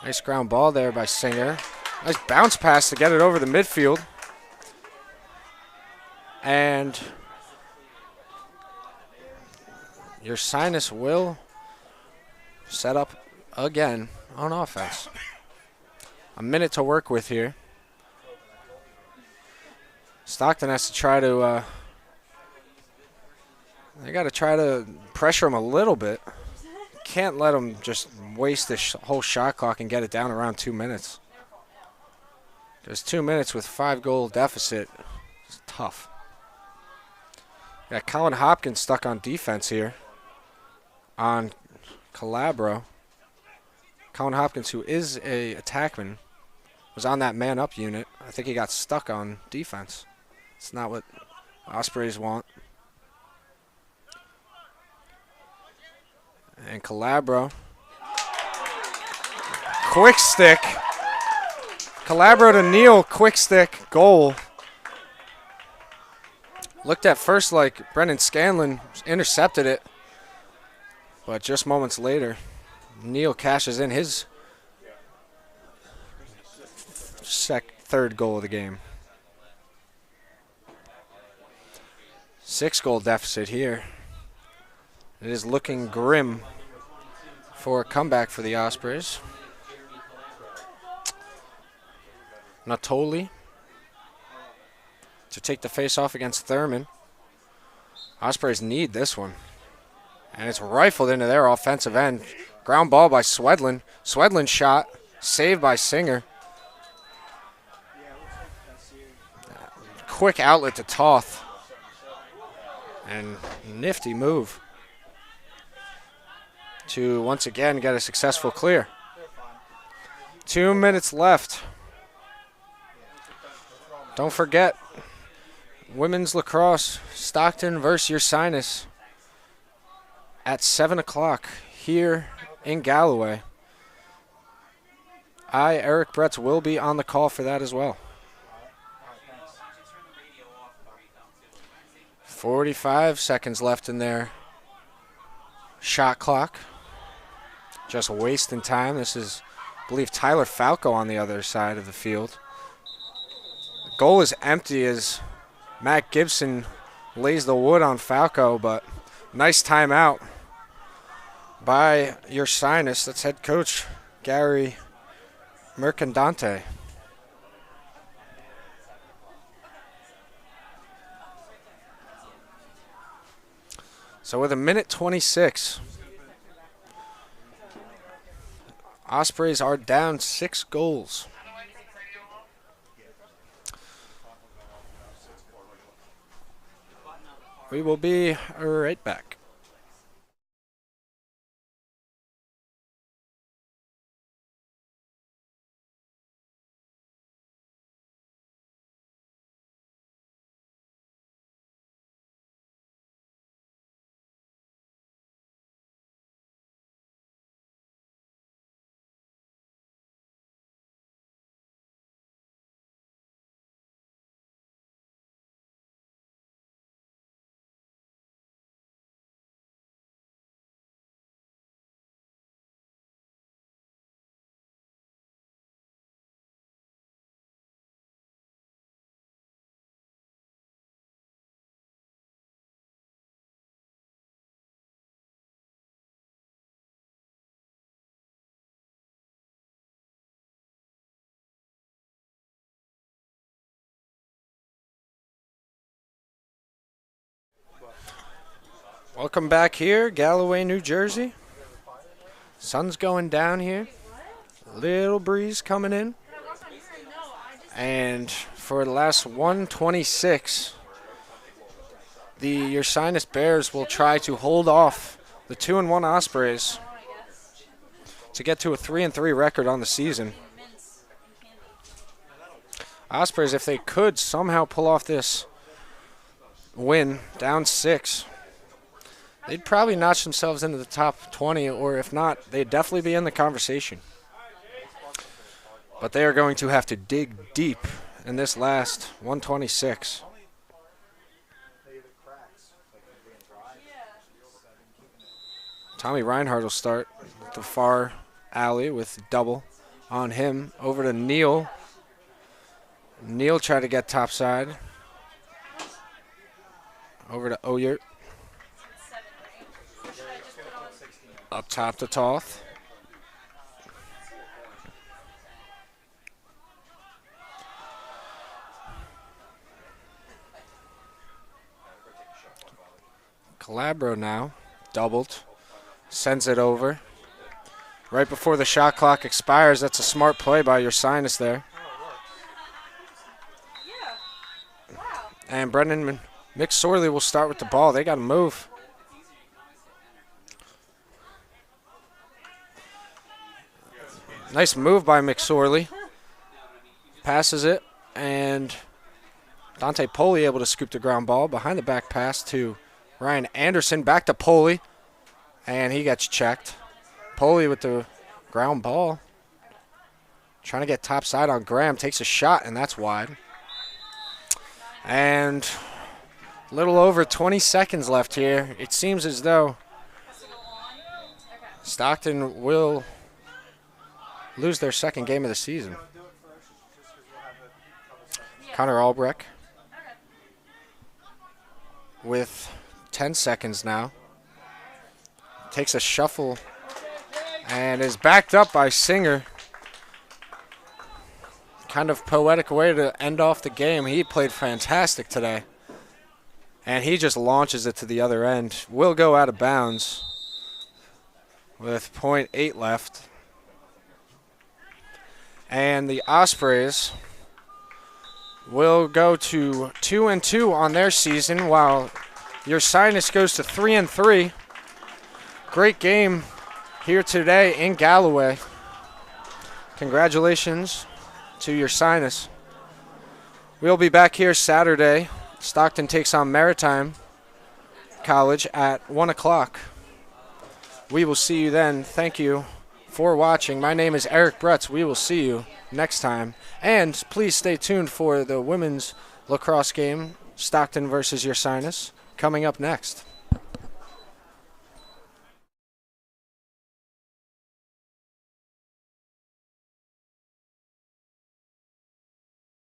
Nice ground ball there by Singer. Nice bounce pass to get it over the midfield. And Ursinus will set up again on offense. A minute to work with here. Stockton has to try to they got to try to pressure him a little bit. Can't let him just waste the whole shot clock and get it down around 2 minutes. There's 2 minutes with 5-goal deficit. It's tough. Got Colin Hopkins stuck on defense here on Calabro. Colin Hopkins, who is a attackman, was on that man-up unit. I think he got stuck on defense. It's not what Ospreys want. And Calabro. Quick stick. Calabro to Neal, quick stick, goal. Looked at first like Brendan Scanlon intercepted it. But just moments later, Neal cashes in his third goal of the game. 6-goal deficit here. It is looking grim for a comeback for the Ospreys. Natoli to take the face-off against Thurman. Ospreys need this one. And it's rifled into their offensive end. Ground ball by Swedlin. Swedlin shot, saved by Singer. Quick outlet to Toth. And nifty move to once again get a successful clear. 2 minutes left. Don't forget, women's lacrosse, Stockton versus Ursinus at 7 o'clock here in Galloway. Eric Bretz, will be on the call for that as well. 45 seconds left in their shot clock. Just wasting time. This is, I believe, Tyler Falco on the other side of the field. The goal is empty as Matt Gibson lays the wood on Falco, but nice timeout by Ursinus. That's head coach Gary Mercandante. So with 1:26, Ospreys are down 6 goals. We will be right back. Welcome back here, Galloway, New Jersey. Sun's going down here. Little breeze coming in. And for the last 1:26, the Ursinus Bears will try to hold off the 2-1 Ospreys to get to a 3-3 record on the season. Ospreys, if they could somehow pull off this win, down 6, they'd probably notch themselves into the top 20, or if not, they'd definitely be in the conversation. But they are going to have to dig deep in this last 1:26. Tommy Reinhardt will start at the far alley with double on him. Over to Neal. Neal tried to get topside. Over to Oyert. Up top to Toth. Calabro now, doubled, sends it over. Right before the shot clock expires, that's a smart play by Ursinus there. And Brendan McSorley will start with the ball. They got to move. Nice move by McSorley. Passes it, and Dante Poli able to scoop the ground ball. Behind the back pass to Ryan Anderson. Back to Poli, and he gets checked. Poli with the ground ball. Trying to get topside on Graham. Takes a shot, and that's wide. And a little over 20 seconds left here. It seems as though Stockton will lose their second game of the season. Connor Albrecht with 10 seconds now. Takes a shuffle and is backed up by Singer. Kind of poetic way to end off the game. He played fantastic today. And he just launches it to the other end. Will go out of bounds with .8 left. And the Ospreys will go to 2-2 on their season, while Ursinus goes to 3-3. Great game here today in Galloway. Congratulations to Ursinus. We'll be back here Saturday. Stockton takes on Maritime College at 1 o'clock. We will see you then. Thank you for watching. My name is Eric Bretz. We will see you next time. And please stay tuned for the women's lacrosse game, Stockton versus Ursinus, coming up next.